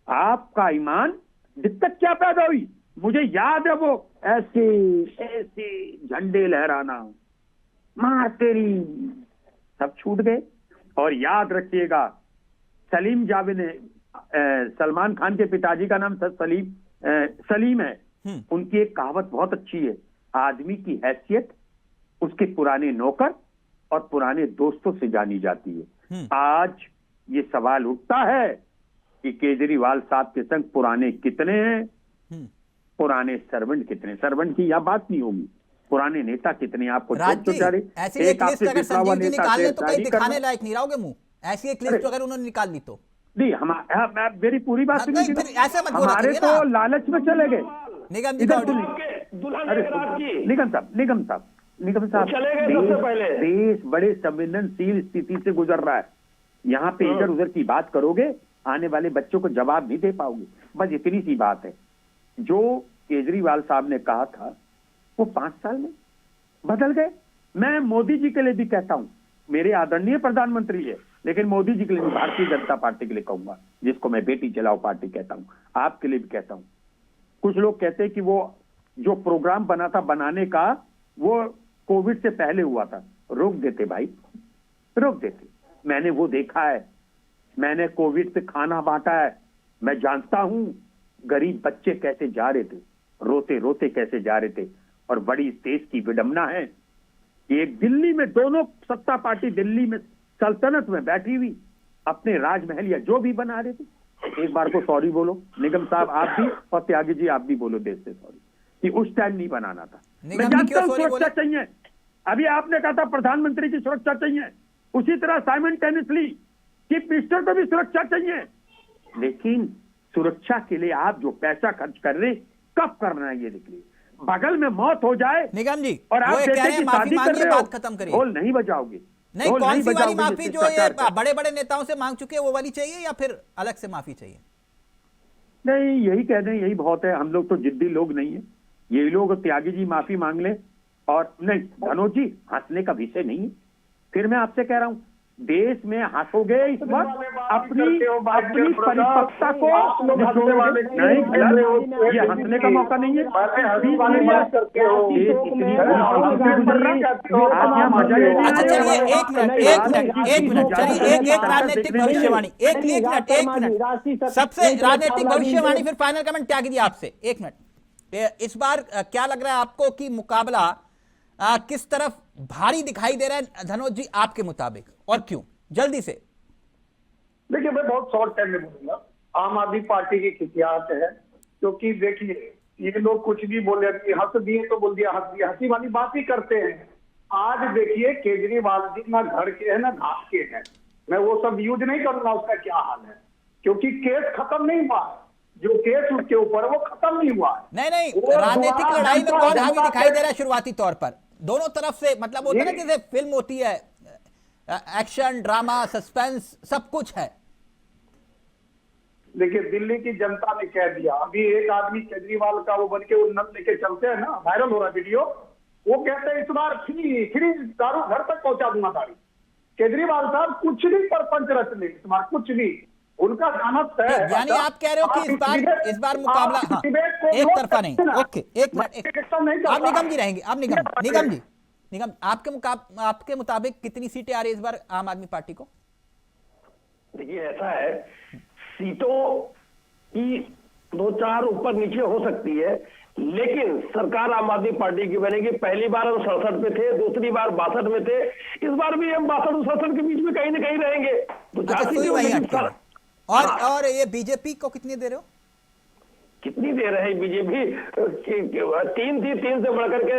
आपका ईमान दिक्कत क्या पैदा हुई? मुझे याद है, वो ऐसे झंडे लहराना, मार तेरी, सब छूट गए। और याद रखिएगा, सलीम जावेद ने, सलमान खान के पिताजी का नाम सलीम है, उनकी एक कहावत बहुत अच्छी है, आदमी की हैसियत उसके पुराने नौकर और पुराने दोस्तों से जानी जाती है। आज ये सवाल उठता है कि केजरीवाल साहब के संग पुराने कितने हैं, पुराने सर्वेंट कितने? सर्वेंट की यह बात नहीं होगी, पुराने नेता कितने? आपको ऐसी एक लिस्ट अगर संजीव जी निकाल ले तो कहीं दिखाने लायक नहीं रहोगे मुंह। ऐसी एक लिस्ट अगर उन्होंने निकाल ली तो नहीं, मेरी पूरी बात सुनिए। हमारे तो लालच में चले गए। निगम साहब देश बड़े संवेदनशील स्थिति से गुजर रहा है। यहाँ पे इधर उधर की बात करोगे, आने वाले बच्चों को जवाब नहीं दे पाओगे। बस इतनी सी बात है। जो केजरीवाल साहब ने कहा था वो 5 साल में बदल गए। मैं मोदी जी के लिए भी कहता हूं, मेरे आदरणीय प्रधानमंत्री है, लेकिन मोदी जी के लिए, भारतीय जनता पार्टी के लिए कहूंगा, जिसको मैं बेटी चलाओ पार्टी कहता हूं, आपके लिए भी कहता हूं। कुछ लोग कहते हैं कि वो जो प्रोग्राम बना था बनाने का, वो कोविड से पहले हुआ था। रोक देते भाई, रोक देते। मैंने वो देखा है, मैंने कोविड से खाना बांटा है, मैं जानता हूं गरीब बच्चे कैसे जा रहे थे, रोते रोते कैसे जा रहे थे। और बड़ी देश की विडंबना है कि एक दिल्ली में, दोनों सत्ता पार्टी दिल्ली में सल्तनत में बैठी हुई अपने राजमहल या जो भी बना रहे थे। एक बार को सॉरी बोलो निगम साहब, आप भी, और त्यागी जी आप भी बोलो देश से सॉरी कि उस टाइम नहीं बनाना था। मैं जानता हूं सुरक्षा चाहिए, अभी आपने कहा था प्रधानमंत्री की सुरक्षा चाहिए, उसी तरह साइमल्टेनियसली चीफ मिनिस्टर को भी सुरक्षा चाहिए। लेकिन सुरक्षा के लिए आप जो पैसा खर्च कर रहे, कब करना है ये देखिए। बगल में मौत हो जाए निगम जी, और आप बेटे की शादी कर रहे हो, बात खत्म करिए, ढोल नहीं बजाओगे। नहीं, कौन सी वाली माफी जो ये बड़े बड़े नेताओं से मांग चुके हैं वो वाली चाहिए, या फिर अलग से माफी चाहिए? नहीं, यही कह दें, यही बहुत है। हम लोग तो जिद्दी लोग नहीं है। यही लोग त्यागी जी माफी मांग ले, और नहीं धनोज जी, हंसने का विषय नहीं है। फिर मैं आपसे कह रहा हूं, देश में हंसोगे इस वक्त अपनी परिपक्वता को नहीं, ये हंसने का मौका नहीं है। अच्छा चलिए, एक मिनट चलिए, एक राजनीतिक भविष्यवाणी, एक मिनट सबसे राजनीतिक भविष्यवाणी, फिर फाइनल कमेंट त्यागी जी आपसे। 1 मिनट, इस बार क्या लग रहा है आपको कि मुकाबला किस तरफ भारी दिखाई दे रहा है धनोज जी आपके मुताबिक, और क्यों? जल्दी से। देखिए, मैं बहुत शॉर्ट टाइम में बोलूंगा। आम आदमी पार्टी की खिसियात है, क्योंकि देखिए ये लोग कुछ भी बोले, हंस दिए तो बोल दिया हंस दिया, हंसी वाली बात ही करते हैं। आज देखिए केजरीवाल जी ना घर के हैं ना घाट के हैं। मैं वो सब यूज नहीं करूंगा उसका क्या हाल है, क्योंकि केस खत्म नहीं हुआ। जो केस उसके ऊपर वो खत्म नहीं हुआ। नहीं, राजनीतिक लड़ाई में कौन हावी दिखाई दे रहा है शुरुआती तौर पर? दोनों तरफ से, मतलब होता है ना जैसे फिल्म होती है, एक्शन, ड्रामा, सस्पेंस, सब कुछ है। देखिए, दिल्ली की जनता ने कह दिया। अभी एक आदमी केजरीवाल का वो बन के वो नल लेके चलते हैं ना, वायरल हो रहा वीडियो, वो कहते हैं इस बार फ्री दारू घर तक पहुंचा दूंगा दारू। केजरीवाल साहब कुछ भी परपंच रच ले, इस बार कुछ भी उनका गाना तय है। यानी आप कह रहे हो कि इस बार मुकाबला, हाँ, एक तरफा नहीं। ओके, एक मिनट, आप निगम जी रहेंगे, आप निगम आपके मुताबिक कितनी सीटें आ रही है इस बार आम आदमी पार्टी को? देखिए, ऐसा है, सीटों की 2-4 ऊपर नीचे हो सकती है, लेकिन सरकार आम आदमी पार्टी की बनेगी। पहली बार हम 67 पे थे, दूसरी बार 62 में थे, इस बार भी हम 62 और 67 के बीच में कहीं ना कहीं रहेंगे। तो और ये बीजेपी को कितनी दे रहे हो? कितनी दे रहे हैं बीजेपी? 3 थी, 3 से बढ़कर के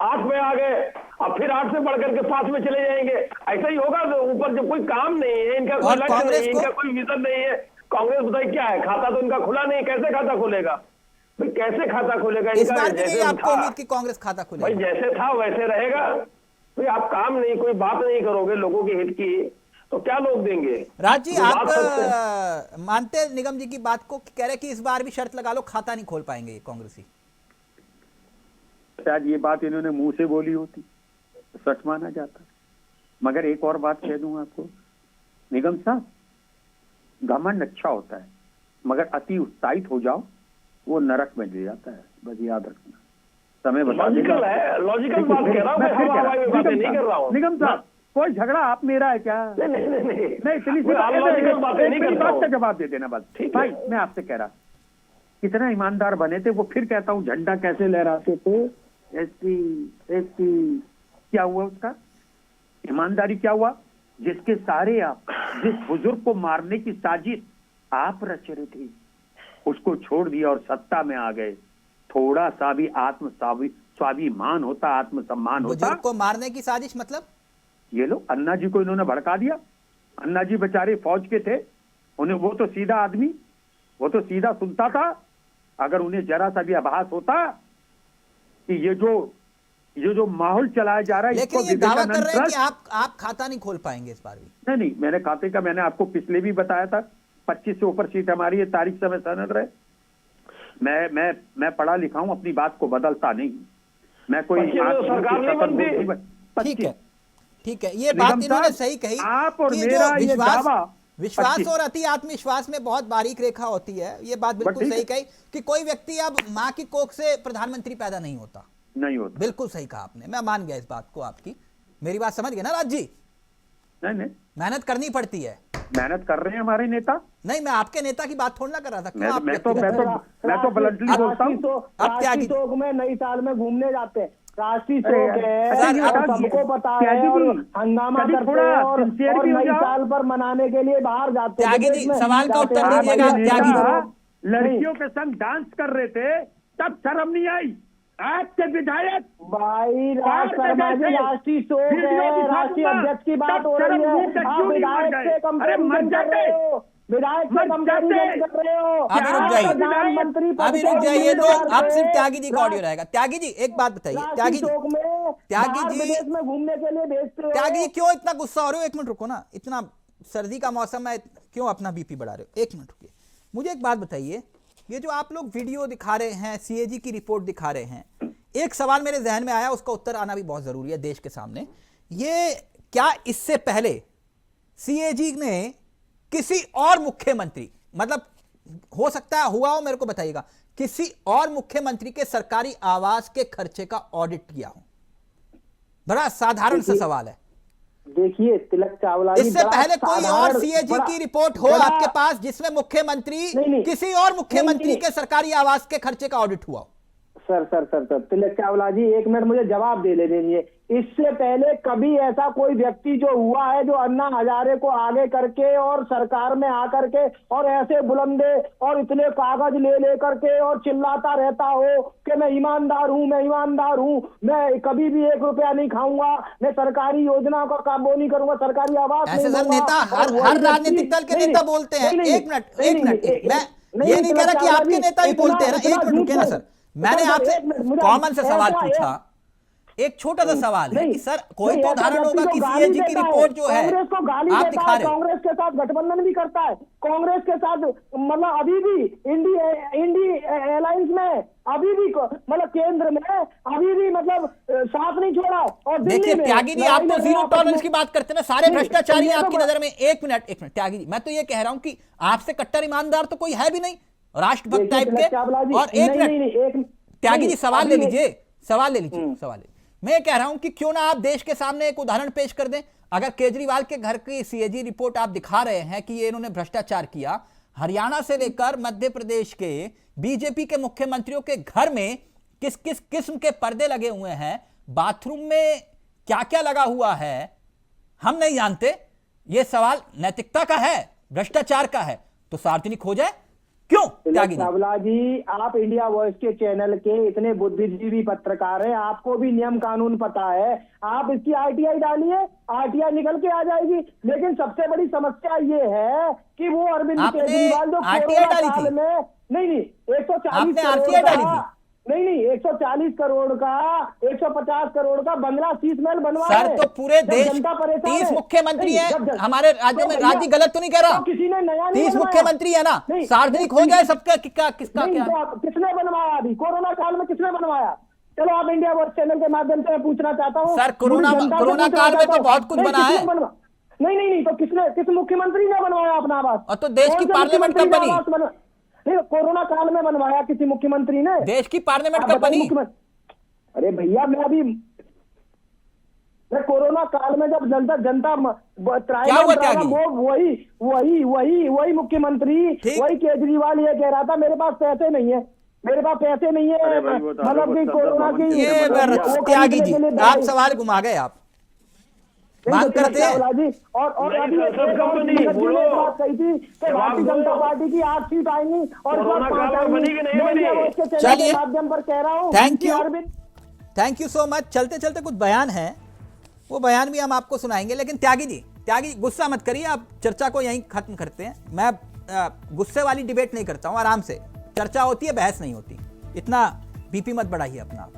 8 में आ गए, अब फिर 8 से बढ़कर के 5 में चले जाएंगे। ऐसा ही होगा। ऊपर जब कोई काम नहीं है, इनका कोई लक्ष्य नहीं है, इनका कोई विजन नहीं है। कांग्रेस बताइए क्या है, खाता तो इनका खुला नहीं, कैसे खाता खोलेगा भाई? कैसे खाता खोलेगा इस इनका? बार भी नहीं आपको उम्मीद कि कांग्रेस खाता खोलेगा? भाई जैसे था वैसे रहेगा। भाई आप काम नहीं, कोई बात नहीं करोगे लोगों के हित की, तो क्या लोग देंगे? राज जी, आप मानते हैं निगम जी की बात को, कह रहे कि इस बार भी शर्त लगा लो, खाता नहीं खोल पाएंगे ये कांग्रेसी? शायद ये बात इन्होंने मुंह से बोली होती तो सच माना जाता। मगर एक और बात कह दूं आपको निगम साहब, घमंड अच्छा होता है, मगर अति उत्साहित हो जाओ वो नरक में ले जाता है। बस याद रखना, समय बता देगा। लॉजिकल बात कह रहा हूं, बातें नहीं कर रहा हूं। निगम साहब, कोई झगड़ा आप मेरा है क्या? नहीं, इतनी बात का जवाब दे देना बस। भाई मैं आपसे कह रहा, कितना ईमानदार बने थे वो। फिर कहता हूँ, झंडा कैसे लहराते थे, एसटी क्या हुआ उसका? ईमानदारी क्या हुआ? जिसके सारे आप, जिस बुजुर्ग को मारने की साजिश आप रच रहे थे, उसको छोड़ दिया और सत्ता में आ गए। थोड़ा सा भी स्वाभिमान होता, आत्मसम्मान होता। बुजुर्ग को मारने की साजिश मतलब? ये लो, अन्ना जी को इन्होंने भड़का दिया। अन्ना जी बेचारे फौज के थे, उन्हें वो तो सीधा आदमी, वो तो सीधा सुनता था। अगर उन्हें जरा सा भी आभास होता कि ये जो माहौल चलाया जा रहा है, लेकिन ये दावा कर रहे हैं कि आप खाता नहीं खोल पाएंगे इस बार भी। नहीं, मैंने खाते का मैंने आपको पिछले भी बताया था, 25 से ऊपर सीट हमारी है, तारीख समय सनद रहे। मैं पढ़ा लिखा हूं, अपनी बात को बदलता नहीं। मैं कोई ठीक है, ये बात इन्होंने सही कही। आप और मेरा ये दावा, विश्वास और अति आत्मविश्वास में बहुत बारीक रेखा होती है। ये बात बिल्कुल सही कही कि कोई व्यक्ति अब मां की कोख से प्रधानमंत्री पैदा नहीं होता। बिल्कुल सही कहा आपने, मैं मान गया इस बात को आपकी। मेरी बात समझ गए ना राज जी? नहीं, मेहनत करनी पड़ती है। मेहनत कर रहे हैं हमारे नेता। नहीं, मैं आपके नेता की बात थोड़ा ना कर रहा था। मैं तो ब्लंटली बोलता हूँ। अब त्यागी चौक में नई साल में घूमने जाते हैं, राष्ट्रीय चौक है, सबको पता है, और हंगामा करते हैं और नई साल पर मनाने के लिए बाहर जाते हैं। त्यागी जी, सवाल का उत्तर दीजिएगा। त्यागी जी, लड़कियों के संग डांस कर रहे थे, तब शर्म नहीं आई? आज के विधायक भाई राष्ट्रीय शोक है, राष्ट्रीय अध्यक्ष की बात हो रही है, आप विधायक से कंपेरिजन कर रहे हो, विधायक से कंपेरिजन कर रहे हो। अभी रुक जाइए, तो अब सिर्फ त्यागी जी का ऑडियो रहेगा। त्यागी जी, एक बात बताइए, त्यागी जी विदेश में घूमने के लिए भेजते हो। त्यागी जी, क्यों इतना गुस्सा हो रहे हो? एक मिनट रुको ना, इतना सर्दी का मौसम है, क्यों अपना बीपी बढ़ा रहे हो? एक मिनट रुकिए, मुझे एक बात बताइए, ये जो आप लोग वीडियो दिखा रहे हैं, सीएजी की रिपोर्ट दिखा रहे हैं, एक सवाल मेरे जहन में आया, उसका उत्तर आना भी बहुत जरूरी है देश के सामने। ये क्या इससे पहले सीएजी ने किसी और मुख्यमंत्री, मतलब हो सकता है हुआ हो, मेरे को बताइएगा, किसी और मुख्यमंत्री के सरकारी आवास के खर्चे का ऑडिट किया हो? बड़ा साधारण सा सवाल है। देखिए, तिलक चावला, इससे पहले कोई और सीएजी की रिपोर्ट हो आपके पास जिसमें मुख्यमंत्री किसी और मुख्यमंत्री के सरकारी आवास के खर्चे का ऑडिट हुआ हो? सर तिलक चावला जी, एक मिनट मुझे जवाब दे ले दीजिए। इससे पहले कभी ऐसा कोई व्यक्ति जो हुआ है जो अन्ना हजारे को आगे करके और सरकार में आकर के और ऐसे बुलंदे और इतने कागज ले करके और चिल्लाता रहता हो कि मैं ईमानदार हूं, मैं कभी भी 1 रुपया नहीं खाऊंगा, मैं सरकारी योजनाओं का वो नहीं करूंगा, सरकारी आवास ऐसे सब नेता हर राजनीतिक दल के नेता बोलते हैं। एक मिनट, मैं ये नहीं कह रहा कि आपके नेता ही बोलते हैं ना। एक मिनट रुके ना सर, मैंने आपसे कॉमन से सवाल पूछा एक छोटा सा सवाल है नहीं, कि सर कोई नहीं, तो ऐसा उदाहरण व्यक्ति होगा को कि गाली सीएजी की देता है, रिपोर्ट जो है कांग्रेस को गाली आप देता दिखा है, रहे हो। कांग्रेस के साथ गठबंधन भी करता है, कांग्रेस के साथ मतलब अभी भी इंडी अलायंस में अभी भी मतलब केंद्र में अभी भी मतलब साथ नहीं छोड़ा। और दिल्ली देखिए में त्यागी जी, लड़ाई आप तो लड़ रहे जीरो हैं आपस टॉलरेंस में। की बात करते हैं ना, सारे नहीं, भ्रष्टाचारी ये तो आपकी बात- नजर में। एक मिनट त्यागी जी, मैं तो ये कह रहा हूं कि आपसे कट्टर ईमानदार तो कोई है भी नहीं, राष्ट्रभक्त देखिए, टाइप के। चावला जी, और एक नहीं, मिनट त्यागी जी, सवाल ले लीजिए, सवाल ले लीजिए। हम्म। मैं ये कह रहा हूं कि क्यों ना आप देश के सामने एक उदाहरण पेश कर दें। अगर केजरीवाल के घर की सीएजी रिपोर्ट आप दिखा रहे हैं कि ये इन्होंने भ्रष्टाचार किया, हरियाणा से लेकर मध्य प्रदेश के बीजेपी के मुख्यमंत्रियों के घर में किस किस किस्म के पर्दे लगे हुए हैं, बाथरूम में क्या क्या लगा हुआ है, हम नहीं जानते। यह सवाल नैतिकता का है, भ्रष्टाचार का है, तो सार्वजनिक हो जाए क्यों? त्यागी जी, चावला जी, आप इंडिया वॉइस के चैनल के इतने बुद्धिजीवी पत्रकार हैं, आपको भी नियम कानून पता है। आप इसकी आरटीआई डालिए, आरटीआई निकल के आ जाएगी। लेकिन सबसे बड़ी समस्या ये है कि वो अरविंद आपने केजरीवाल जो RTI डाली कोरोना थी? काल में नहीं 140 आपने करोड़ RTI डाली का- थी? नहीं 140 करोड़ का 150 करोड़ का बंगला शीश महल बनवा सर है। तो पूरे जब देश जनता परेशान 30 है। मुख्यमंत्री नहीं, हैं जब- हमारे राज्य में। तो राज्य भैया, गलत तो नहीं कह रहा, तो किसी ने नया नहीं 30 बनवाया। मुख्यमंत्री है ना, नहीं, सार्वजनिक हो नहीं, जाए सबका किसका नहीं, क्या। तो आप किसने बनवाया अभी कोरोना काल में, किसने बनवाया? चलो आप इंडिया वर्ड चैनल के माध्यम से मैं पूछना चाहता हूँ सर, कोरोना पूरी जनता से काल पूछना में चाहता तो हूँ। बहुत कुछ नहीं, बना किसने है। नहीं तो किस मुख्यमंत्री ने बनवाया अपना आवास? और तो देश कौन की से पार्लियामेंट मुख्यमंत्री कब ने बनी? आवास नहीं, कोरोना काल में बनवाया किसी मुख्यमंत्री ने? देश की पार्लियामेंट आप कब बताइए बनी? मुख्यमंत्री। अरे भैया, मैं कोरोना काल में जब जनता क्या हुआ त्यागी? वही मुख्यमंत्री, ठीक। वही केजरीवाल ये कह रहा था मेरे पास पैसे नहीं है, मेरे पास पैसे नहीं है। अरे भाई, वो तो मतलब कि आरोप कोरोना की ये वो त्यागी खरीदने जी, के लिए आप दवाई- सवाल घुमा गए। आप नहीं, मांग तो करते हैं चावला जी, और नहीं, अभी सर, एक सब और कंपनी, मुखर्जी ने बोलो। एक बात कही थी कि जवाब भारतीय दो। जनता पार्टी की 8 सीट आएंगी और इस बार कोरोना 5 काल में बनी कि नहीं मैं बनी? इंडिया वॉइस के चैनल चलिए। के माध्यम पर कह रहा हूँ Thank कि you. Arvind thank you so much. चलते चलते कुछ बयान है, वो बयान भी हम आपको सुनाएंगे। लेकिन त्यागी जी गुस्सा मत करिए, आप चर्चा को यहीं खत्म करते हैं। मैं गुस्से वाली डिबेट नहीं करता हूं, आराम से चर्चा होती है, बहस नहीं होती। इतना बीपी मत बढ़ाइए अपना।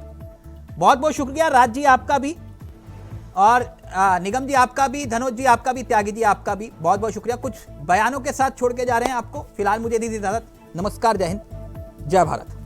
बहुत बहुत शुक्रिया राज जी आपका भी, और निगम जी आपका भी, धनोज जी आपका भी, त्यागी जी आपका भी बहुत बहुत शुक्रिया। कुछ बयानों के साथ छोड़ के जा रहे हैं आपको। फिलहाल मुझे दीजिए इजाजत। नमस्कार, जय हिंद, जय भारत।